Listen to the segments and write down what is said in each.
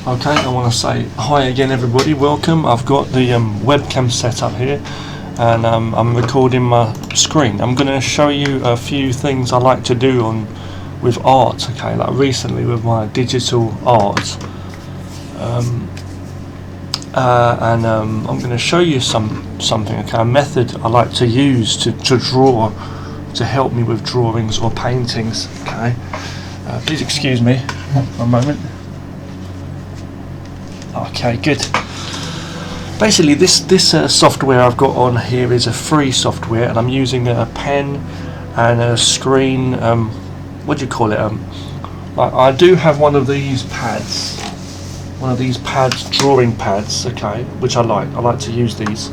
Okay, I want to say hi again everybody, welcome. I've got the webcam set up here and I'm recording my screen. I'm going to show you a few things I like to do with art, okay, like recently with my digital art. I'm going to show you something, okay, a method I like to use to draw, to help me with drawings or paintings, okay. Please excuse me a moment. Okay, good. Basically this software I've got on here is a free software, and I'm using a pen and a screen, what do you call it, I do have one of these pads, drawing pads, okay, which I like to use these.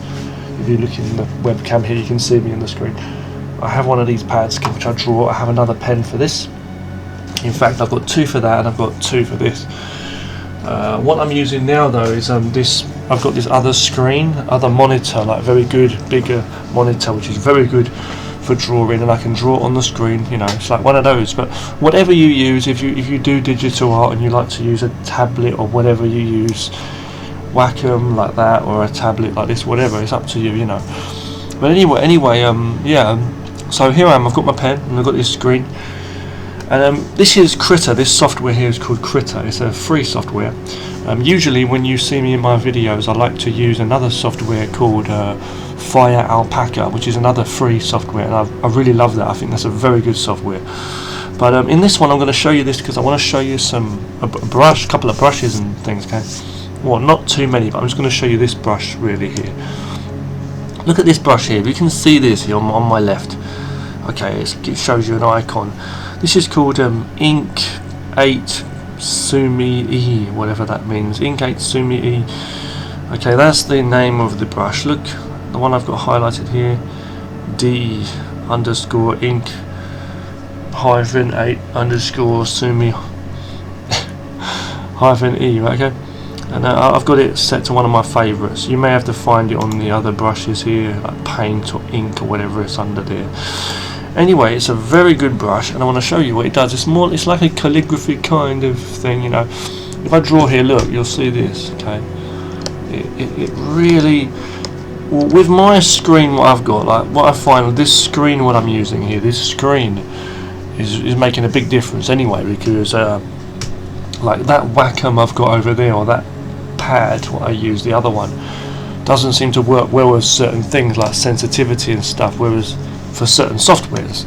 If you look in the webcam here, you can see me on the screen. I have one of these pads which I draw. I have another pen for this. In fact, I've got two for that and I've got two for this. What I'm using now though is I've got this other monitor, like very good, bigger monitor, which is very good for drawing, and I can draw on the screen, you know, it's like one of those. But whatever you use, if you do digital art and you like to use a tablet or whatever you use, Wacom like that, or a tablet like this, whatever, it's up to you, you know. But anyway, yeah, so here I am, I've got my pen and I've got this screen. And this is Krita. This software here is called Krita. It's a free software. Usually when you see me in my videos, I like to use another software called Alpaca, which is another free software, and I really love that. I think that's a very good software. But in this one I'm going to show you this because I want to show you a couple of brushes and things, okay? Well, not too many, but I'm just going to show you this brush really here. Look at this brush here. You can see this here on my left. Okay, it shows you an icon. This is called Ink 8 Sumi E, whatever that means. Ink 8 Sumi E. Okay, that's the name of the brush. Look, the one I've got highlighted here, D underscore ink hyphen 8 underscore Sumi hyphen E, right, okay? And I've got it set to one of my favourites. You may have to find it on the other brushes here, like paint or ink or whatever it's under there. Anyway, it's a very good brush, and I want to show you what it does. It's like a calligraphy kind of thing, you know. If I draw here, look, you'll see this, okay. It really, well, with my screen, what I've got, like what I find with this screen, what I'm using here, this screen is making a big difference anyway, because like that Wacom I've got over there, or that pad, what I use, the other one, doesn't seem to work well with certain things like sensitivity and stuff, whereas for certain softwares,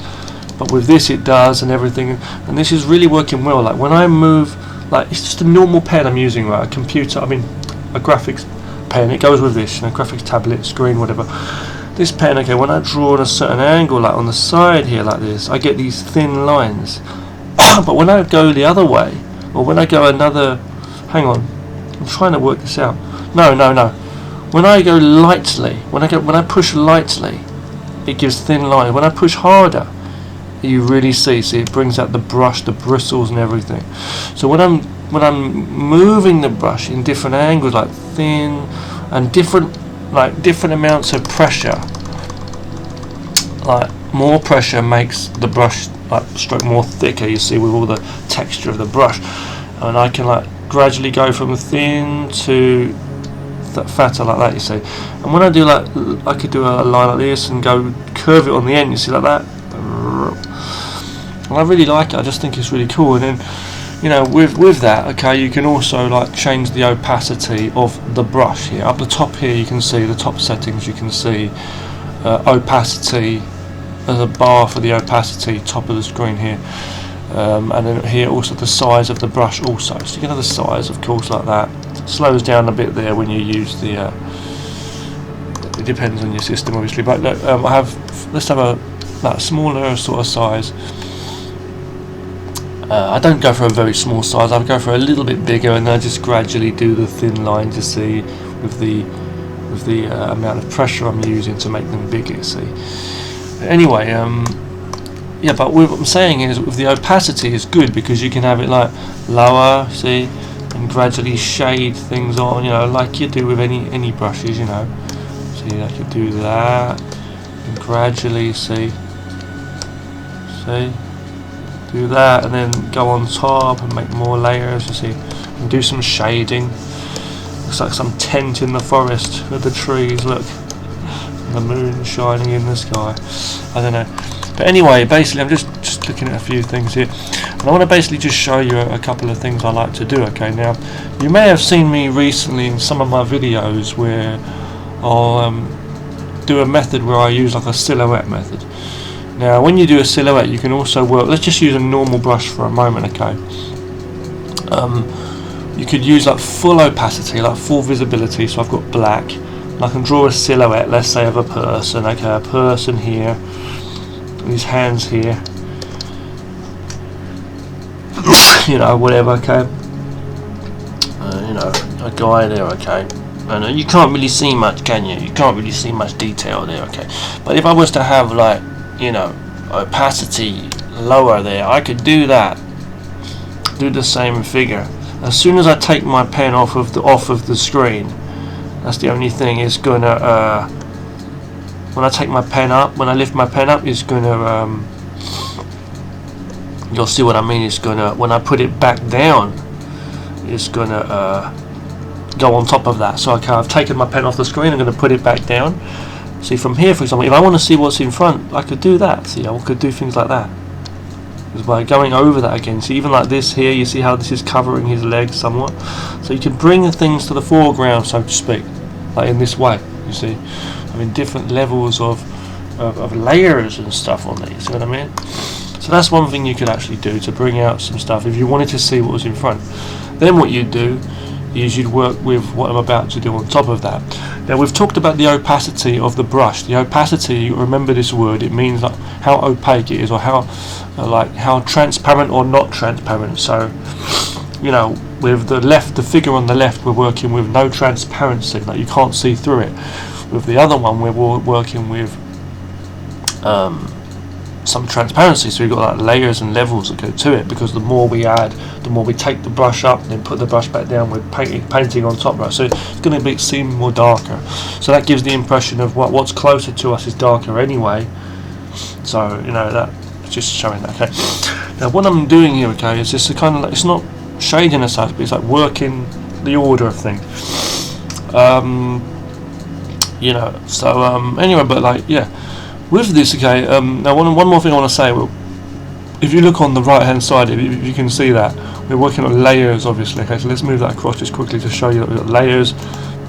but with this it does, and everything, and this is really working well. Like when I move, like it's just a normal pen I'm using, right, a computer, I mean a graphics pen, it goes with this, you know, graphics tablet, screen, whatever. This pen, okay, when I draw at a certain angle, like on the side here like this, I get these thin lines. But when I go the other way, or when I go another, hang on, I'm trying to work this out. No. When I go lightly, when I push lightly, it gives thin lines. When I push harder, you really see it brings out the brush, the bristles and everything. So when I'm moving the brush in different angles, like thin and different amounts of pressure, like more pressure makes the brush like stroke more thicker, you see, with all the texture of the brush, and I can like gradually go from thin to fatter like that, you see. And when I do, like, I could do a line like this and go curve it on the end, you see, like that. And I really like it. I just think it's really cool. And then, you know, with that, okay, you can also like change the opacity of the brush here. Up the top here, you can see the top settings. You can see opacity. There's a bar for the opacity, top of the screen here. And then here also the size of the brush also. So you can have the size, of course, like that. Slows down a bit there when you use the it depends on your system obviously, but look, let's have a smaller sort of size. I don't go for a very small size, I go for a little bit bigger, and I just gradually do the thin lines, you see, with the amount of pressure I'm using to make them bigger, you see. Anyway, yeah, but what I'm saying is with the opacity is good because you can have it like lower, see, and gradually shade things on, you know, like you do with any brushes, you know. See, I could do that and gradually see, do that, and then go on top and make more layers. You see, and do some shading. Looks like some tent in the forest with the trees. Look, the moon shining in the sky. I don't know, but anyway, basically I'm just looking at a few things here, and I want to basically just show you a couple of things I like to do. Okay, now you may have seen me recently in some of my videos where I'll do a method where I use like a silhouette method. Now when you do a silhouette, you can also work, let's just use a normal brush for a moment. Okay, you could use like full opacity, like full visibility, so I've got black, and I can draw a silhouette, let's say of a person. Okay, a person here, his hands here, you know, whatever. Okay, you know, a guy there. Okay, and you can't really see much, can you? You can't really see much detail there. Okay, but if I was to have, like, you know, opacity lower there, I could do that, do the same figure. As soon as I take my pen off of the screen, that's the only thing, it's gonna when I take my pen up, when I lift my pen up, it's gonna you'll see what I mean, it's gonna, when I put it back down, it's gonna go on top of that. So okay, I've taken my pen off the screen, I'm gonna put it back down. See, from here, for example, if I want to see what's in front, I could do that. See, I could do things like that. Just by going over that again. See, even like this here, you see how this is covering his legs somewhat. So you can bring things to the foreground, so to speak, like in this way. You see, I mean, different levels of layers and stuff on these. See what I mean? So that's one thing you could actually do to bring out some stuff if you wanted to see what was in front. Then what you'd do is you'd work with what I'm about to do on top of that. Now we've talked about the opacity of the brush. The opacity, remember this word, it means like how opaque it is, or how like how transparent or not transparent. So, you know, with the figure on the left, we're working with no transparency, like you can't see through it. With the other one, we're working with some transparency, so we've got like layers and levels that go to it, because the more we add, the more we take the brush up and then put the brush back down, we're painting on top, right? So it's going to seem more darker, so that gives the impression of what's closer to us is darker anyway. So, you know, that just showing that. Okay, now what I'm doing here, okay, is just a kind of like, it's not shading as such, but it's like working the order of things. You know, so anyway, but like, yeah, with this, okay, now one more thing I want to say. Well, if you look on the right hand side, if you can see that we're working on layers, obviously. Okay, so let's move that across just quickly to show you that we've got layers,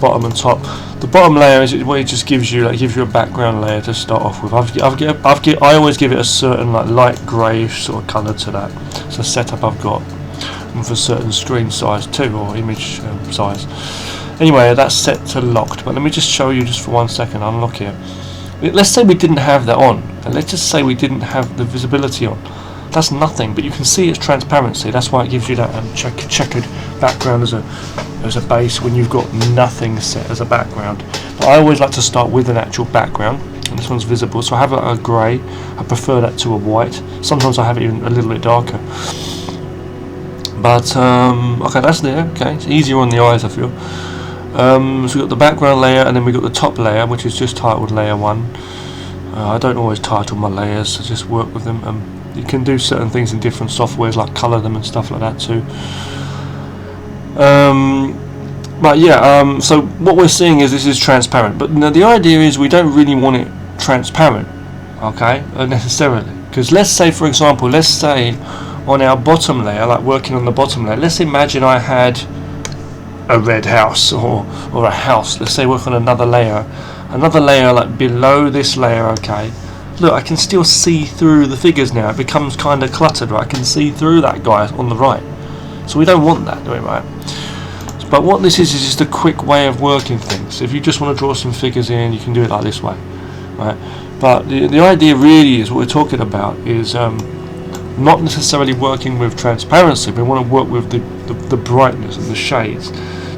bottom and top. The bottom layer is what it just gives you, like gives you a background layer to start off with. I always give it a certain like light greyish sort of colour to that. It's a setup I've got, and for certain screen size too, or image size. Anyway, that's set to locked. But let me just show you just for 1 second. Unlock it. Let's say we didn't have that on, and let's just say we didn't have the visibility on. That's nothing, but you can see its transparency. That's why it gives you that checkered background as a base when you've got nothing set as a background. But I always like to start with an actual background, and this one's visible, so I have a grey. I prefer that to a white. Sometimes I have it even a little bit darker. But okay, that's there. Okay, it's easier on the eyes, I feel. So we've got the background layer, and then we've got the top layer, which is just titled layer 1. I don't always title my layers, I just work with them. You can do certain things in different softwares, like colour them and stuff like that too. But yeah, so what we're seeing is this is transparent, but now the idea is we don't really want it transparent, okay, necessarily. Because let's say, for example, let's say on our bottom layer, like working on the bottom layer, let's imagine I had a red house or a house. Let's say work on another layer like below this layer. Okay, look, I can still see through the figures now. It becomes kind of cluttered, right? I can see through that guy on the right, so we don't want that, do we, right? But what this is just a quick way of working things. If you just want to draw some figures in, you can do it like this way, right? But the idea really is, what we're talking about is not necessarily working with transparency. We want to work with the brightness and the shades.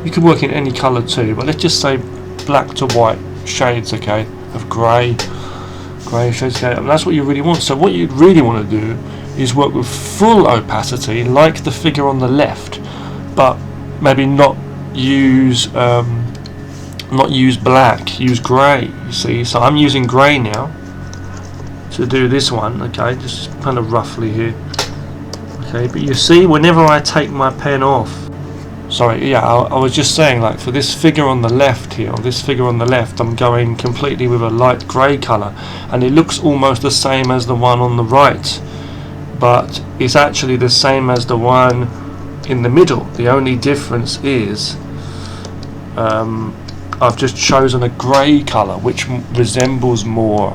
You can work in any colour too, but let's just say black to white shades, okay, of grey shades, okay, and that's what you really want. So what you really want to do is work with full opacity, like the figure on the left, but maybe not use black, use grey, you see. So I'm using grey now to do this one, okay, just kind of roughly here. Okay, but you see, whenever I take my pen off, sorry, yeah, I was just saying, like, for this figure on the left here, or this figure on the left, I'm going completely with a light grey colour, and it looks almost the same as the one on the right, but it's actually the same as the one in the middle. The only difference is I've just chosen a grey colour, which resembles more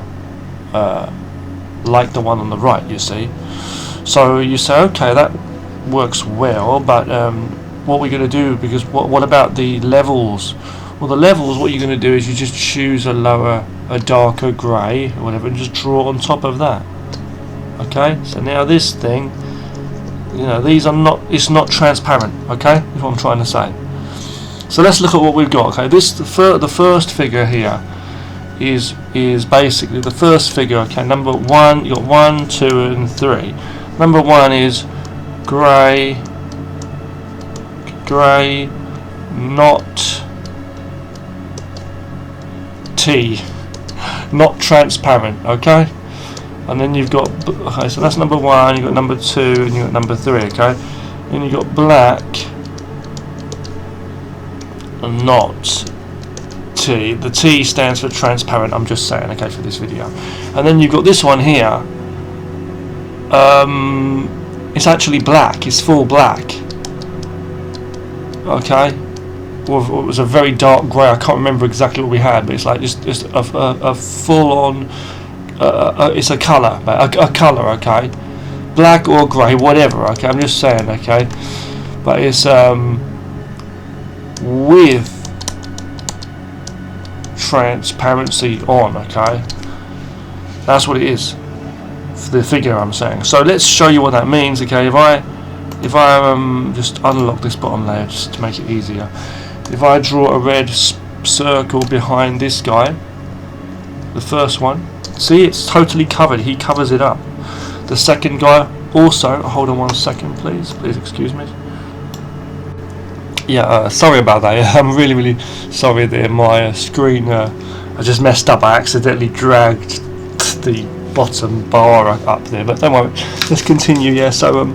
like the one on the right, you see. So you say, okay, that works well, but what we're going to do, because what about the levels? Well, the levels, what you're going to do is you just choose a darker grey or whatever, and just draw on top of that. Okay, so now this thing, you know, these are not, it's not transparent. Okay, that's what I'm trying to say. So let's look at what we've got. Okay, the first figure here is basically the first figure. Okay, number one, you got 1, 2, and 3. Number 1 is grey, not T, not transparent. Okay, and then you've got, okay, so that's number 1. You've got number 2, and you've got number 3. Okay, then you've got black, not T. The T stands for transparent, I'm just saying, okay, for this video. And then you've got this one here. It's actually black, it's full black. Okay, or it was a very dark grey, I can't remember exactly what we had, but it's like just a full on, it's a colour, a colour, okay, black or grey, whatever, okay, I'm just saying, okay, but it's with transparency on, okay, that's what it is for the figure I'm saying. So let's show you what that means. Okay, if I just unlock this bottom layer just to make it easier, if I draw a red circle behind this guy, the first one, see, it's totally covered, he covers it up. The second guy also, hold on 1 second please excuse me. Yeah, sorry about that. I'm really sorry there. My screen, I just messed up. I accidentally dragged the bottom bar up there, but don't worry. Let's continue. Yeah, so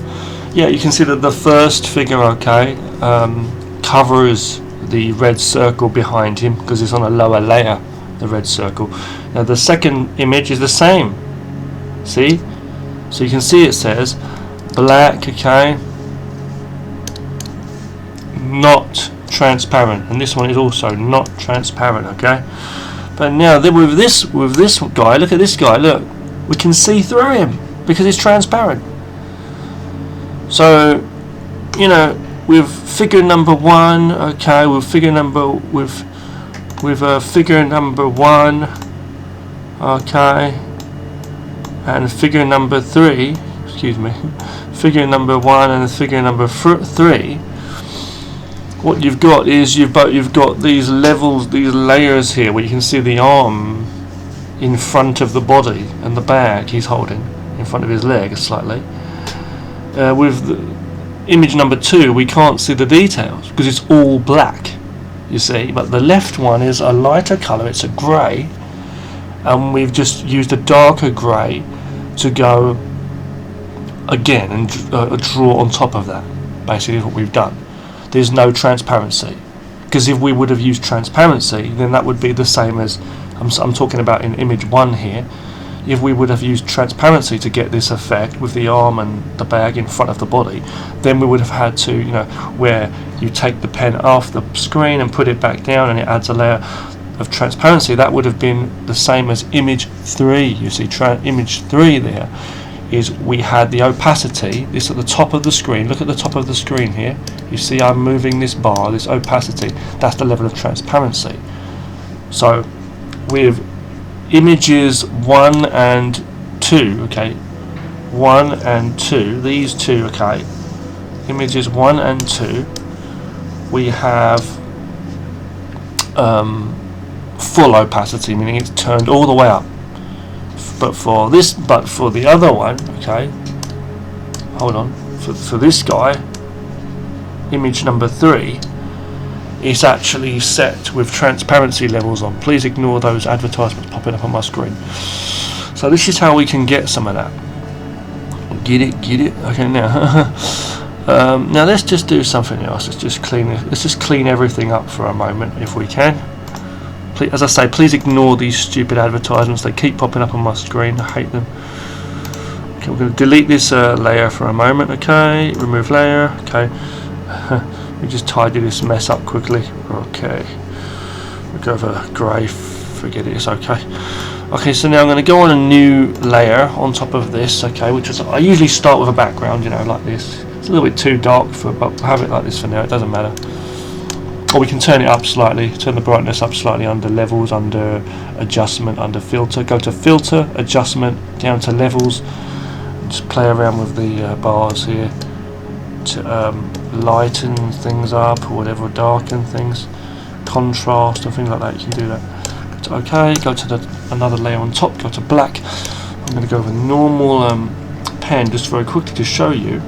yeah, you can see that the first figure, okay, covers the red circle behind him because it's on a lower layer, the red circle. Now the second image is the same. See? So you can see it says black, okay, not transparent, and this one is also not transparent, okay. But now then with this guy, look at this guy, look, we can see through him because it's transparent. So, you know, with figure number 1, okay, with figure number figure number 1, okay, and figure number 3, excuse me, figure number 1 and figure number 3. What you've got is you've got these levels, these layers here, where you can see the arm in front of the body and the bag he's holding in front of his leg slightly. With the image number 2, we can't see the details because it's all black, you see. But the left one is a lighter colour; it's a grey, and we've just used a darker grey to go again and draw on top of that. Basically, what we've done. There's no transparency, because if we would have used transparency, then that would be the same as I'm talking about in image 1 here. If we would have used transparency to get this effect with the arm and the bag in front of the body, then we would have had to, you know, where you take the pen off the screen and put it back down and it adds a layer of transparency. That would have been the same as image 3. You see, image 3 there is we had the opacity, this at the top of the screen. Look at the top of the screen here. You see I'm moving this bar, this opacity. That's the level of transparency. So with images 1 and 2, okay, 1 and 2, these two, okay, images 1 and 2, we have full opacity, meaning it's turned all the way up. But for the other one, okay, hold on, for this guy, image number 3, it's actually set with transparency levels on. Please ignore those advertisements popping up on my screen. So this is how we can get some of that. Get it. Okay, now now let's just do something else. Let's just clean everything up for a moment if we can. Please, as I say, please ignore these stupid advertisements. They keep popping up on my screen. I hate them. Okay, we're going to delete this layer for a moment. Okay, remove layer. Okay, we just tidy this mess up quickly. Okay, we go for grey. Forget it. It's okay. Okay, so now I'm going to go on a new layer on top of this. Okay, which is I usually start with a background, you know, like this. It's a little bit too dark but we'll have it like this for now. It doesn't matter. Or we can turn it up slightly. Turn the brightness up slightly under levels, under adjustment, under filter. Go to filter, adjustment, down to levels. Just play around with the bars here to lighten things up or whatever, darken things, contrast and things like that. You can do that. Okay, go to another layer on top, go to black. I'm going to go with a normal pen just very quickly to show you.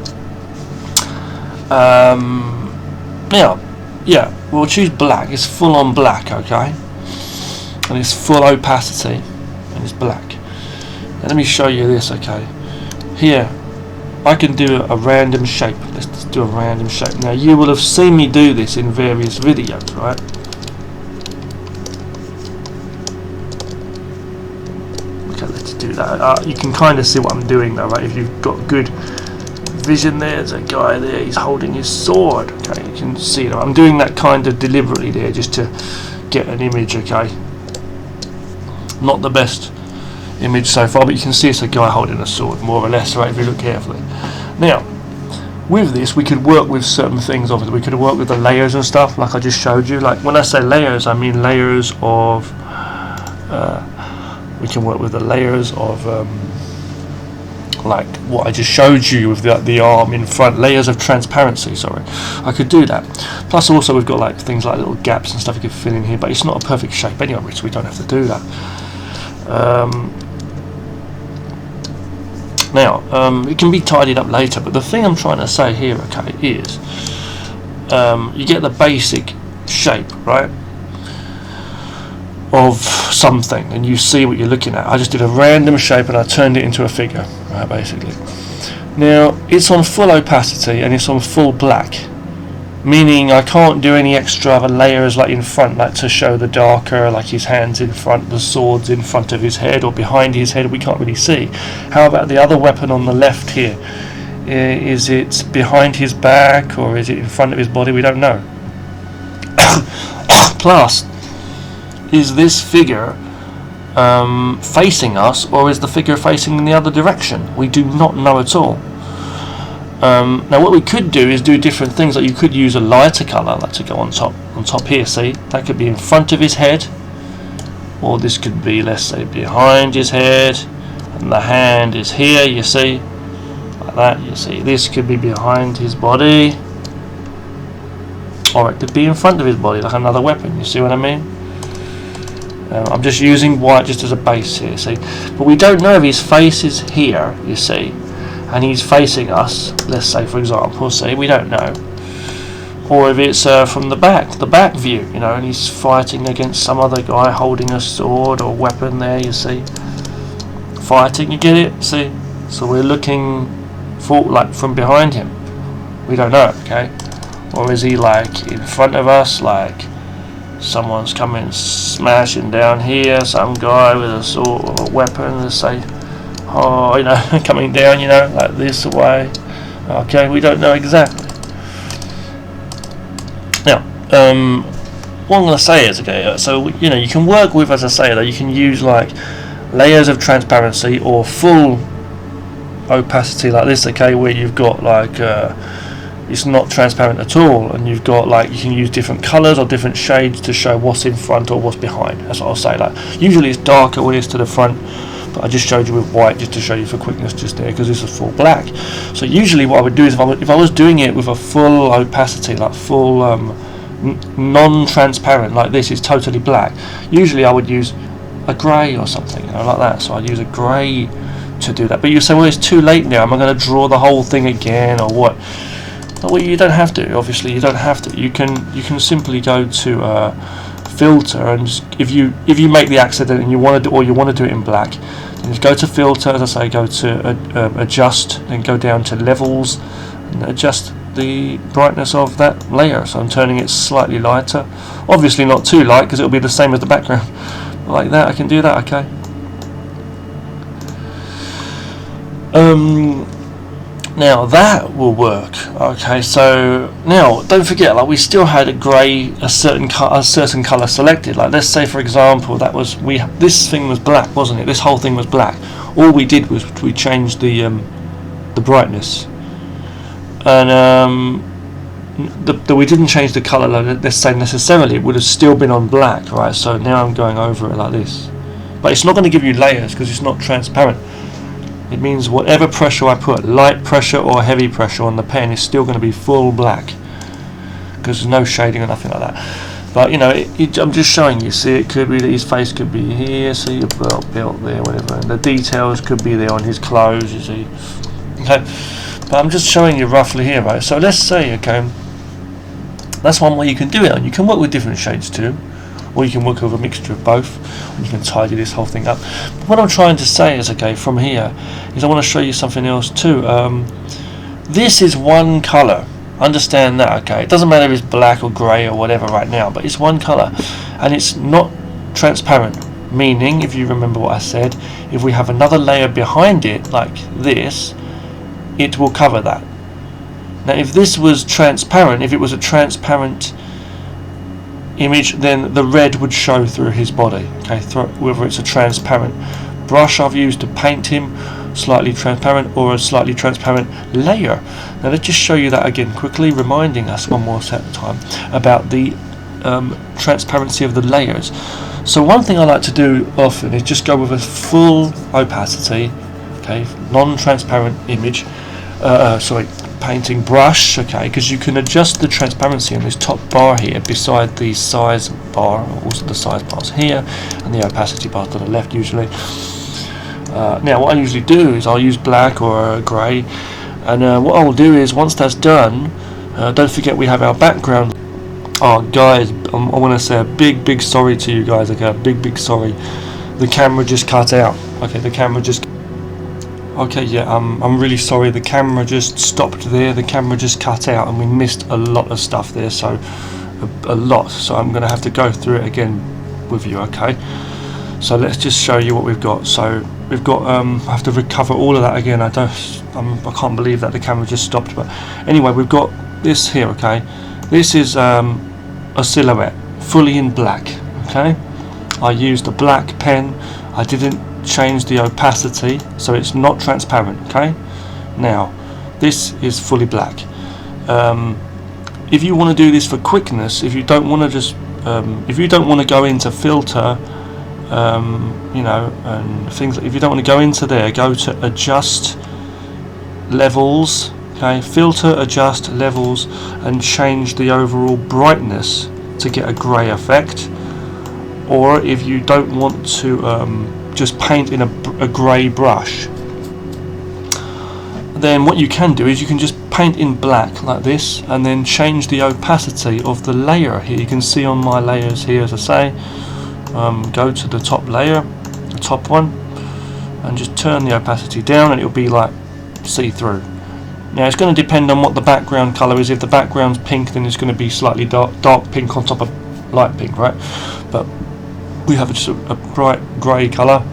Now, yeah, we'll choose black. It's full on black, okay? And it's full opacity and it's black. Now, let me show you this, okay? Here, I can do a random shape. Let's just do a random shape. Now, you will have seen me do this in various videos, right? Do that. You can kind of see what I'm doing though, right? If you've got good vision, there's a guy there, he's holding his sword. Okay, you can see that I'm doing that kind of deliberately there just to get an image. Okay, not the best image so far, but you can see it's a guy holding a sword more or less, right, if you look carefully. Now with this we could work with certain things. Obviously we could work with the layers and stuff like I just showed you. Like when I say layers, I mean layers of we can work with the layers of like what I just showed you with the arm in front, layers of transparency, sorry. I could do that. Plus also we've got like things like little gaps and stuff you could fill in here, but it's not a perfect shape anyway, so we don't have to do that. Now it can be tidied up later, but the thing I'm trying to say here, okay, is you get the basic shape, right, of something, and you see what you're looking at. I just did a random shape and I turned it into a figure, right, basically. Now it's on full opacity and it's on full black, meaning I can't do any extra other layers like in front, like to show the darker, like his hands in front, the swords in front of his head or behind his head, we can't really see. How about the other weapon on the left here? Is it behind his back or is it in front of his body? We don't know. Plus, is this figure facing us, or is the figure facing in the other direction? We do not know at all. Now what we could do is do different things. Like you could use a lighter colour, like to go on top here, see? That could be in front of his head, or this could be, let's say, behind his head, and the hand is here, you see? Like that, you see? This could be behind his body, or it could be in front of his body, like another weapon, you see what I mean? I'm just using white just as a base here, see? But we don't know if his face is here, you see, and he's facing us, let's say, for example, see, we don't know. Or if it's from the back view, you know, and he's fighting against some other guy holding a sword or weapon there, you see. Fighting, you get it? See? So we're looking for, like, from behind him. We don't know, okay? Or is he, like, in front of us, like someone's coming smashing down here, some guy with a sword or a weapon, let's say, oh, you know, coming down, you know, like this way. Okay, we don't know exactly. Now, what I'm going to say is, okay, so, you know, you can work with, as I say, though, you can use, like, layers of transparency or full opacity like this, okay, where you've got, like, it's not transparent at all, and you've got, like, you can use different colours or different shades to show what's in front or what's behind. That's what I'll say. Like, usually it's darker when it's to the front, but I just showed you with white just to show you for quickness just there, because this is full black. So usually what I would do is if I was doing it with a full opacity, like full non-transparent, like this is totally black, usually I would use a grey or something, you know, like that. So I'd use a grey to do that. But you say, well, it's too late now, am I going to draw the whole thing again or what? Well, you don't have to. Obviously, you don't have to. You can simply go to filter, and just, if you make the accident and you want to do it in black, Just go to filter, as I say, go to adjust, then go down to levels and adjust the brightness of that layer. So I'm turning it slightly lighter, obviously not too light because it'll be the same as the background. Like that, I can do that. Okay. Now that will work. Okay, so now don't forget, like, we still had a certain color selected. Like, let's say for example that was this thing was black, wasn't it? This whole thing was black. All we did was we changed the brightness, and we didn't change the color. Let's say necessarily, it would have still been on black, right? So now I'm going over it like this, but it's not going to give you layers because it's not transparent. It means whatever pressure I put, light pressure or heavy pressure on the pen, is still going to be full black because there's no shading or nothing like that. But you know, I'm just showing you. See, it could be that his face could be here. See, a belt there, whatever. And the details could be there on his clothes. You see, okay. But I'm just showing you roughly here, right? So let's say, okay, that's one way you can do it, and you can work with different shades too. Or you can work with a mixture of both, and you can tidy this whole thing up. But what I'm trying to say is, okay, from here, is I want to show you something else too. This is one colour. Understand that, okay? It doesn't matter if it's black or grey or whatever right now, but it's one colour, and it's not transparent. Meaning, if you remember what I said, if we have another layer behind it, like this, it will cover that. Now, if this was transparent, if it was a transparent image, then the red would show through his body, okay, whether it's a transparent brush I've used to paint him, slightly transparent, or a slightly transparent layer. Now let's just show you that again quickly, reminding us one more time about the transparency of the layers. So one thing I like to do often is just go with a full opacity, okay, non-transparent image, painting brush, okay, because you can adjust the transparency on this top bar here beside the size bar, also the size bars here, and the opacity bar to the left usually. Now what I usually do is I'll use black or grey, and what I'll do is, once that's done, don't forget we have our background. Oh guys, I want to say a big sorry to you guys, okay, a big sorry. The camera just cut out, okay, the camera just... Okay, yeah, I'm really sorry, the camera just stopped there, the camera just cut out, and we missed a lot of stuff there, so a lot, so I'm going to have to go through it again with you, okay? So let's just show you what we've got. So we've got, I have to recover all of that again, I can't believe that the camera just stopped, but anyway, we've got this here, okay? This is a silhouette, fully in black, okay? I used a black pen, I didn't change the opacity, so it's not transparent, okay? Now this is fully black. If you want to do this for quickness, if you don't want to just if you don't want to go into filter, you know, and things like, if you don't want to go into there, go to adjust levels, okay, filter, adjust levels, and change the overall brightness to get a grey effect. Or if you don't want to just paint in a grey brush, then what you can do is you can just paint in black like this, and then change the opacity of the layer here. You can see on my layers here, as I say, go to the top layer, the top one, and just turn the opacity down, and it'll be like see-through. Now it's going to depend on what the background colour is. If the background's pink, then it's going to be slightly dark pink on top of light pink, right? But we have just a bright grey colour,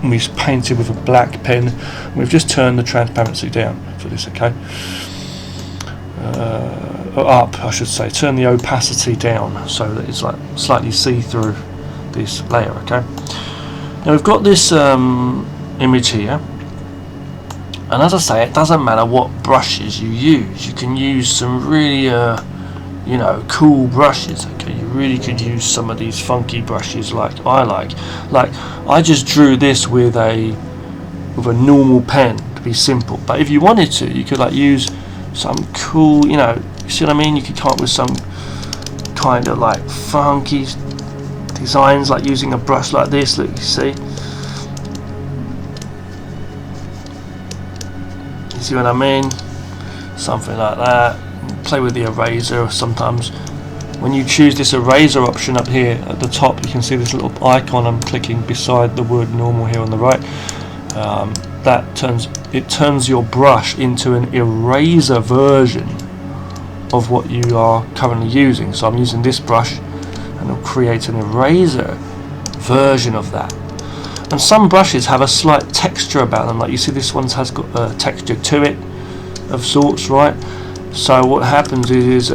and we've painted with a black pen, and we've just turned the transparency down for this, okay? Up, I should say. Turn the opacity down so that it's like slightly see-through this layer, okay? Now we've got this image here, and as I say, it doesn't matter what brushes you use. You can use some really you know, cool brushes, okay? You really could use some of these funky brushes like I like I just drew this with a normal pen to be simple, but if you wanted to, you could like use some cool, you know, you see what I mean, you could come up with some kind of like funky designs, like using a brush like this. Look, you see what I mean, something like that. Play with the eraser. Sometimes when you choose this eraser option up here at the top, you can see this little icon I'm clicking beside the word normal here on the right. that turns your brush into an eraser version of what you are currently using. So I'm using this brush, and it'll create an eraser version of that. And some brushes have a slight texture about them, like you see this one has got a texture to it of sorts, right? So what happens is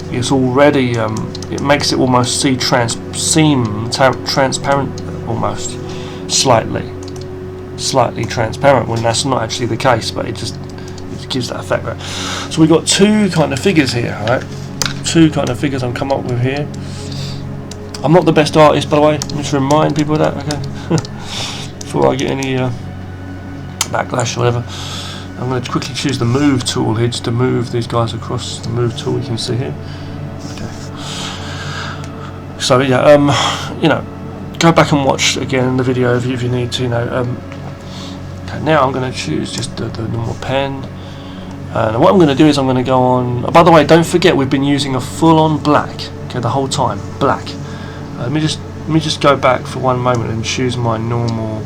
it's already it makes it almost seem transparent, almost slightly transparent, when that's not actually the case, but it gives that effect, right? So we've got two kind of figures here, right? Two kind of figures I'm come up with here. I'm not the best artist, by the way, just to remind people of that, okay? Before I get any backlash or whatever. I'm going to quickly choose the move tool here, just to move these guys across. The move tool you can see here. Okay. So yeah, you know, go back and watch again the video if you need to. You know, okay, now I'm going to choose just the normal pen, and what I'm going to do is I'm going to go on. By the way, don't forget we've been using a full-on black, okay, the whole time, black. Let me just go back for one moment and choose my normal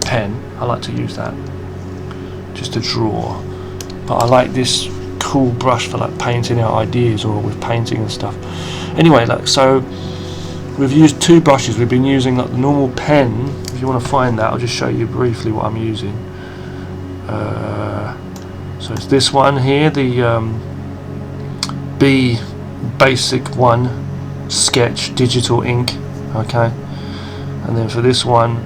pen. I like to use that just to draw, but I like this cool brush for like painting out ideas or with painting and stuff. Anyway, like, so we've used two brushes. We've been using like the normal pen. If you want to find that, I'll just show you briefly what I'm using. So it's this one here, the B Basic 1 Sketch Digital Ink, okay. And then for this one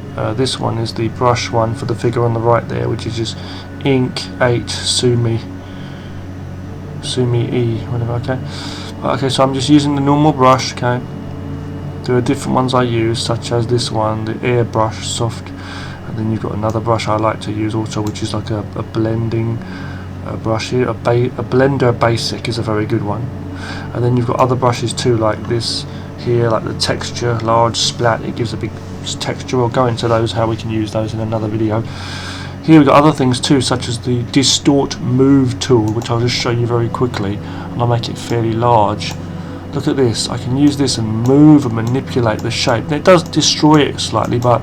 is the brush one for the figure on the right there, which is just Ink 8 Sumi E, whatever, okay. Okay, so I'm just using the normal brush, okay. There are different ones I use, such as this one, the airbrush soft, and then you've got another brush I like to use also, which is like a blending brush here. A blender basic is a very good one. And then you've got other brushes too, like this here, like the texture large splat, it gives a big texture. We'll go into those, how we can use those in another video. Here we've got other things too, such as the distort move tool, which I'll just show you very quickly, and I'll make it fairly large. Look at this, I can use this and move and manipulate the shape. And it does destroy it slightly, but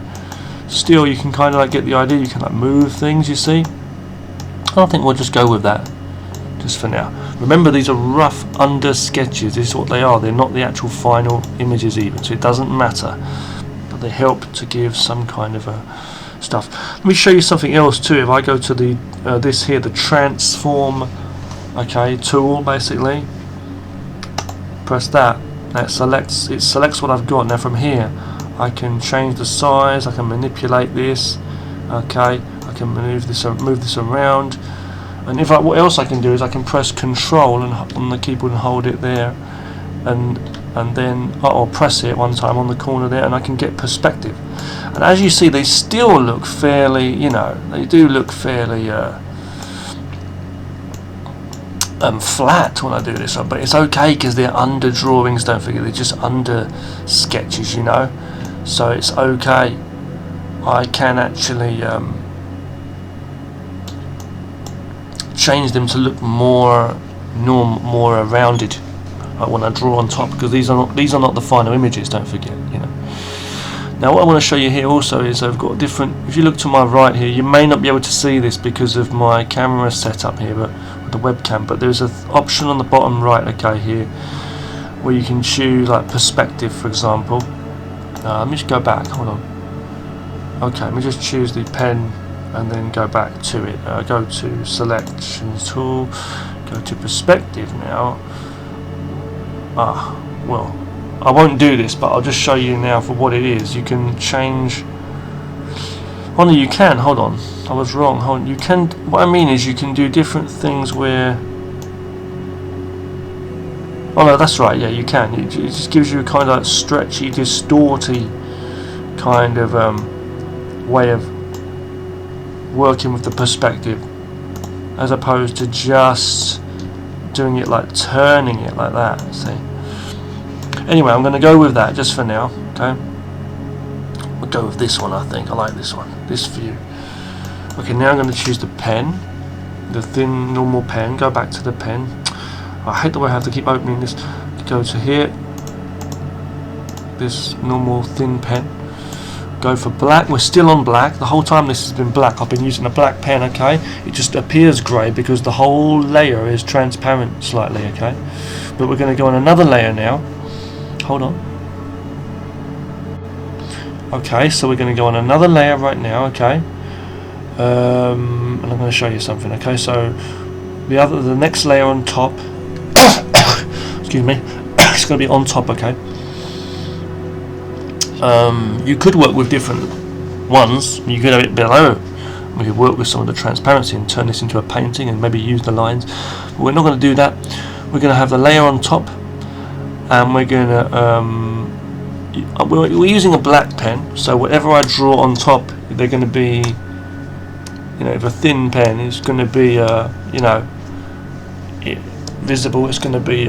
still you can kind of like get the idea. You can like move things, you see. I think we'll just go with that just for now. Remember, these are rough under sketches. This is what they are. They're not the actual final images even, so it doesn't matter, but they help to give some kind of stuff. Let me show you something else too. If I go to the this here, the transform, okay, tool, basically press that, it selects what I've got. Now from here I can change the size, I can manipulate this, okay, I can move this around. And what else I can do is I can press Control and on the keyboard and hold it there, and then I'll press it one time on the corner there, and I can get perspective. And as you see, they still look fairly, you know, they do look fairly flat when I do this, but it's okay because they're under drawings. Don't forget, they're just under sketches, you know, so it's okay. I can actually change them to look more rounded, like when I draw on top, because these are not the final images, don't forget, you know. Now what I want to show you here also is I've got different, if you look to my right here, you may not be able to see this because of my camera setup here, but with the webcam, but there's an option on the bottom right, okay, here, where you can choose like perspective, for example. Let me just go back, hold on. Okay, let me just choose the pen and then go back to it. Go to selection tool, go to perspective now. Well, I won't do this, but I'll just show you now for what it is. You can change. Oh no, you can. Hold on, I was wrong. Hold on. You can. What I mean is you can do different things where. Oh no, that's right. Yeah, you can. It just gives you a kind of like stretchy, distorty kind of way of working with the perspective, as opposed to just doing it like turning it like that. See. Anyway, I'm going to go with that just for now. Okay. We'll go with this one. I think I like this one. This view. Okay. Now I'm going to choose the pen, the thin normal pen. Go back to the pen. I hate the way I have to keep opening this. Go to here. This normal thin pen. go for black. We're still on black. The whole time this has been black. I've been using a black pen, okay? It just appears grey because the whole layer is transparent slightly, okay? But we're going to go on another layer now. Hold on. Okay, so we're going to go on another layer right now, okay? And I'm going to show you something, okay? So the next layer on top, excuse me, it's going to be on top, okay? You could work with different ones. You could have it below. We could work with some of the transparency and turn this into a painting and maybe use the lines. But we're not going to do that. We're going to have the layer on top, and we're going to we're using a black pen. So whatever I draw on top, they're going to be, you know, if a thin pen is going to be, you know, visible. It's going to be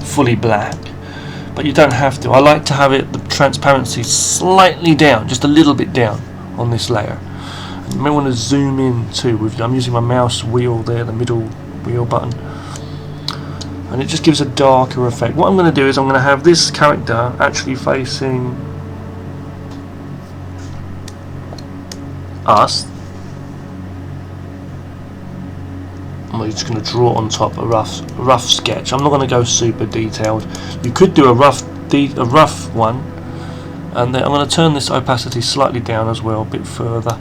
fully black. But you don't have to. I like to have it, the transparency slightly down, just a little bit down on this layer. And you may want to zoom in too. I'm using my mouse wheel there, the middle wheel button, and it just gives a darker effect. What I'm going to do is I'm going to have this character actually facing us. I'm just going to draw on top a rough sketch. I'm not going to go super detailed. You could do a rough one, and then I'm going to turn this opacity slightly down as well, a bit further.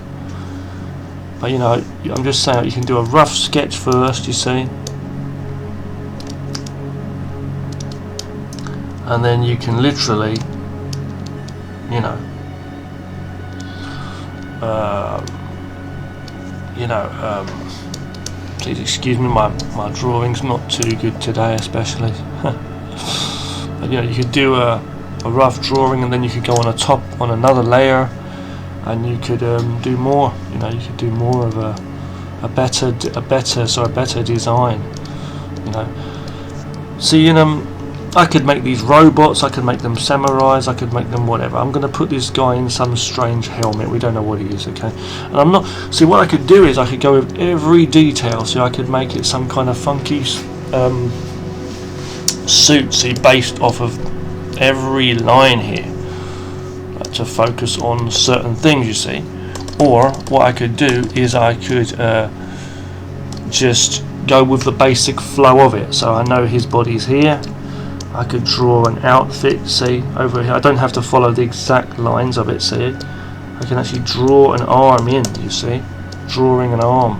But you know, I'm just saying you can do a rough sketch first, you see, and then you can literally, you know, please excuse me, my drawing's not too good today, especially. But you know, you could do a rough drawing, and then you could go on another layer, and you could do more. You know, you could do more of a better design. You know, see, you know, I could make these robots, I could make them samurais, I could make them whatever. I'm going to put this guy in some strange helmet. We don't know what he is, okay? And I'm not. See, what I could do is I could go with every detail. So I could make it some kind of funky suit, see, based off of every line here, to focus on certain things, you see. Or what I could do is I could just go with the basic flow of it. So I know his body's here. I could draw an outfit, see, over here. I don't have to follow the exact lines of it, see. I can actually draw an arm in, you see. Drawing an arm.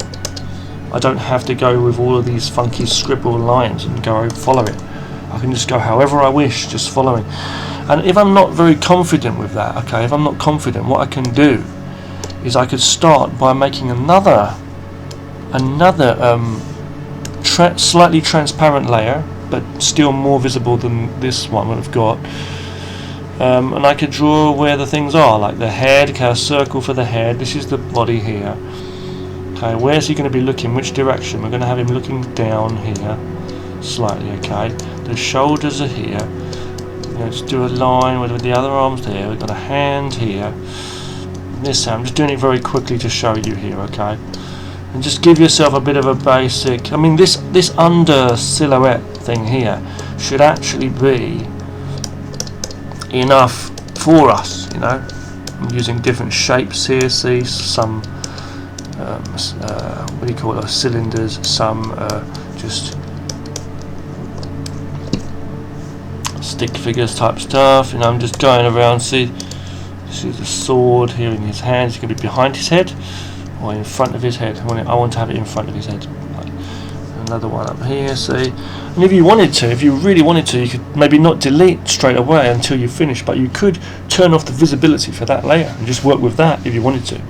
I don't have to go with all of these funky scribble lines and go follow it. I can just go however I wish, just following. And if I'm not very confident with that, okay, if I'm not confident, what I can do is I could start by making another slightly transparent layer, but still more visible than this one I've got. And I could draw where the things are, like the head, okay, a circle for the head. This is the body here. Okay, where's he going to be looking? Which direction? We're going to have him looking down here, slightly, okay. The shoulders are here. You know, just do a line with the other arms there. We've got a hand here. This, I'm just doing it very quickly to show you here, okay. And just give yourself a bit of a basic. I mean, this under silhouette thing here should actually be enough for us, you know. I'm using different shapes here. See, some what do you call it? Cylinders. Some just stick figures type stuff. You know, I'm just going around. See, this is the sword here in his hands. It's going to be behind his head or in front of his head. I want to have it in front of his head. Another one up here, see. And if you wanted to, if you really wanted to, you could maybe not delete straight away until you finish, but you could turn off the visibility for that layer and just work with that if you wanted to.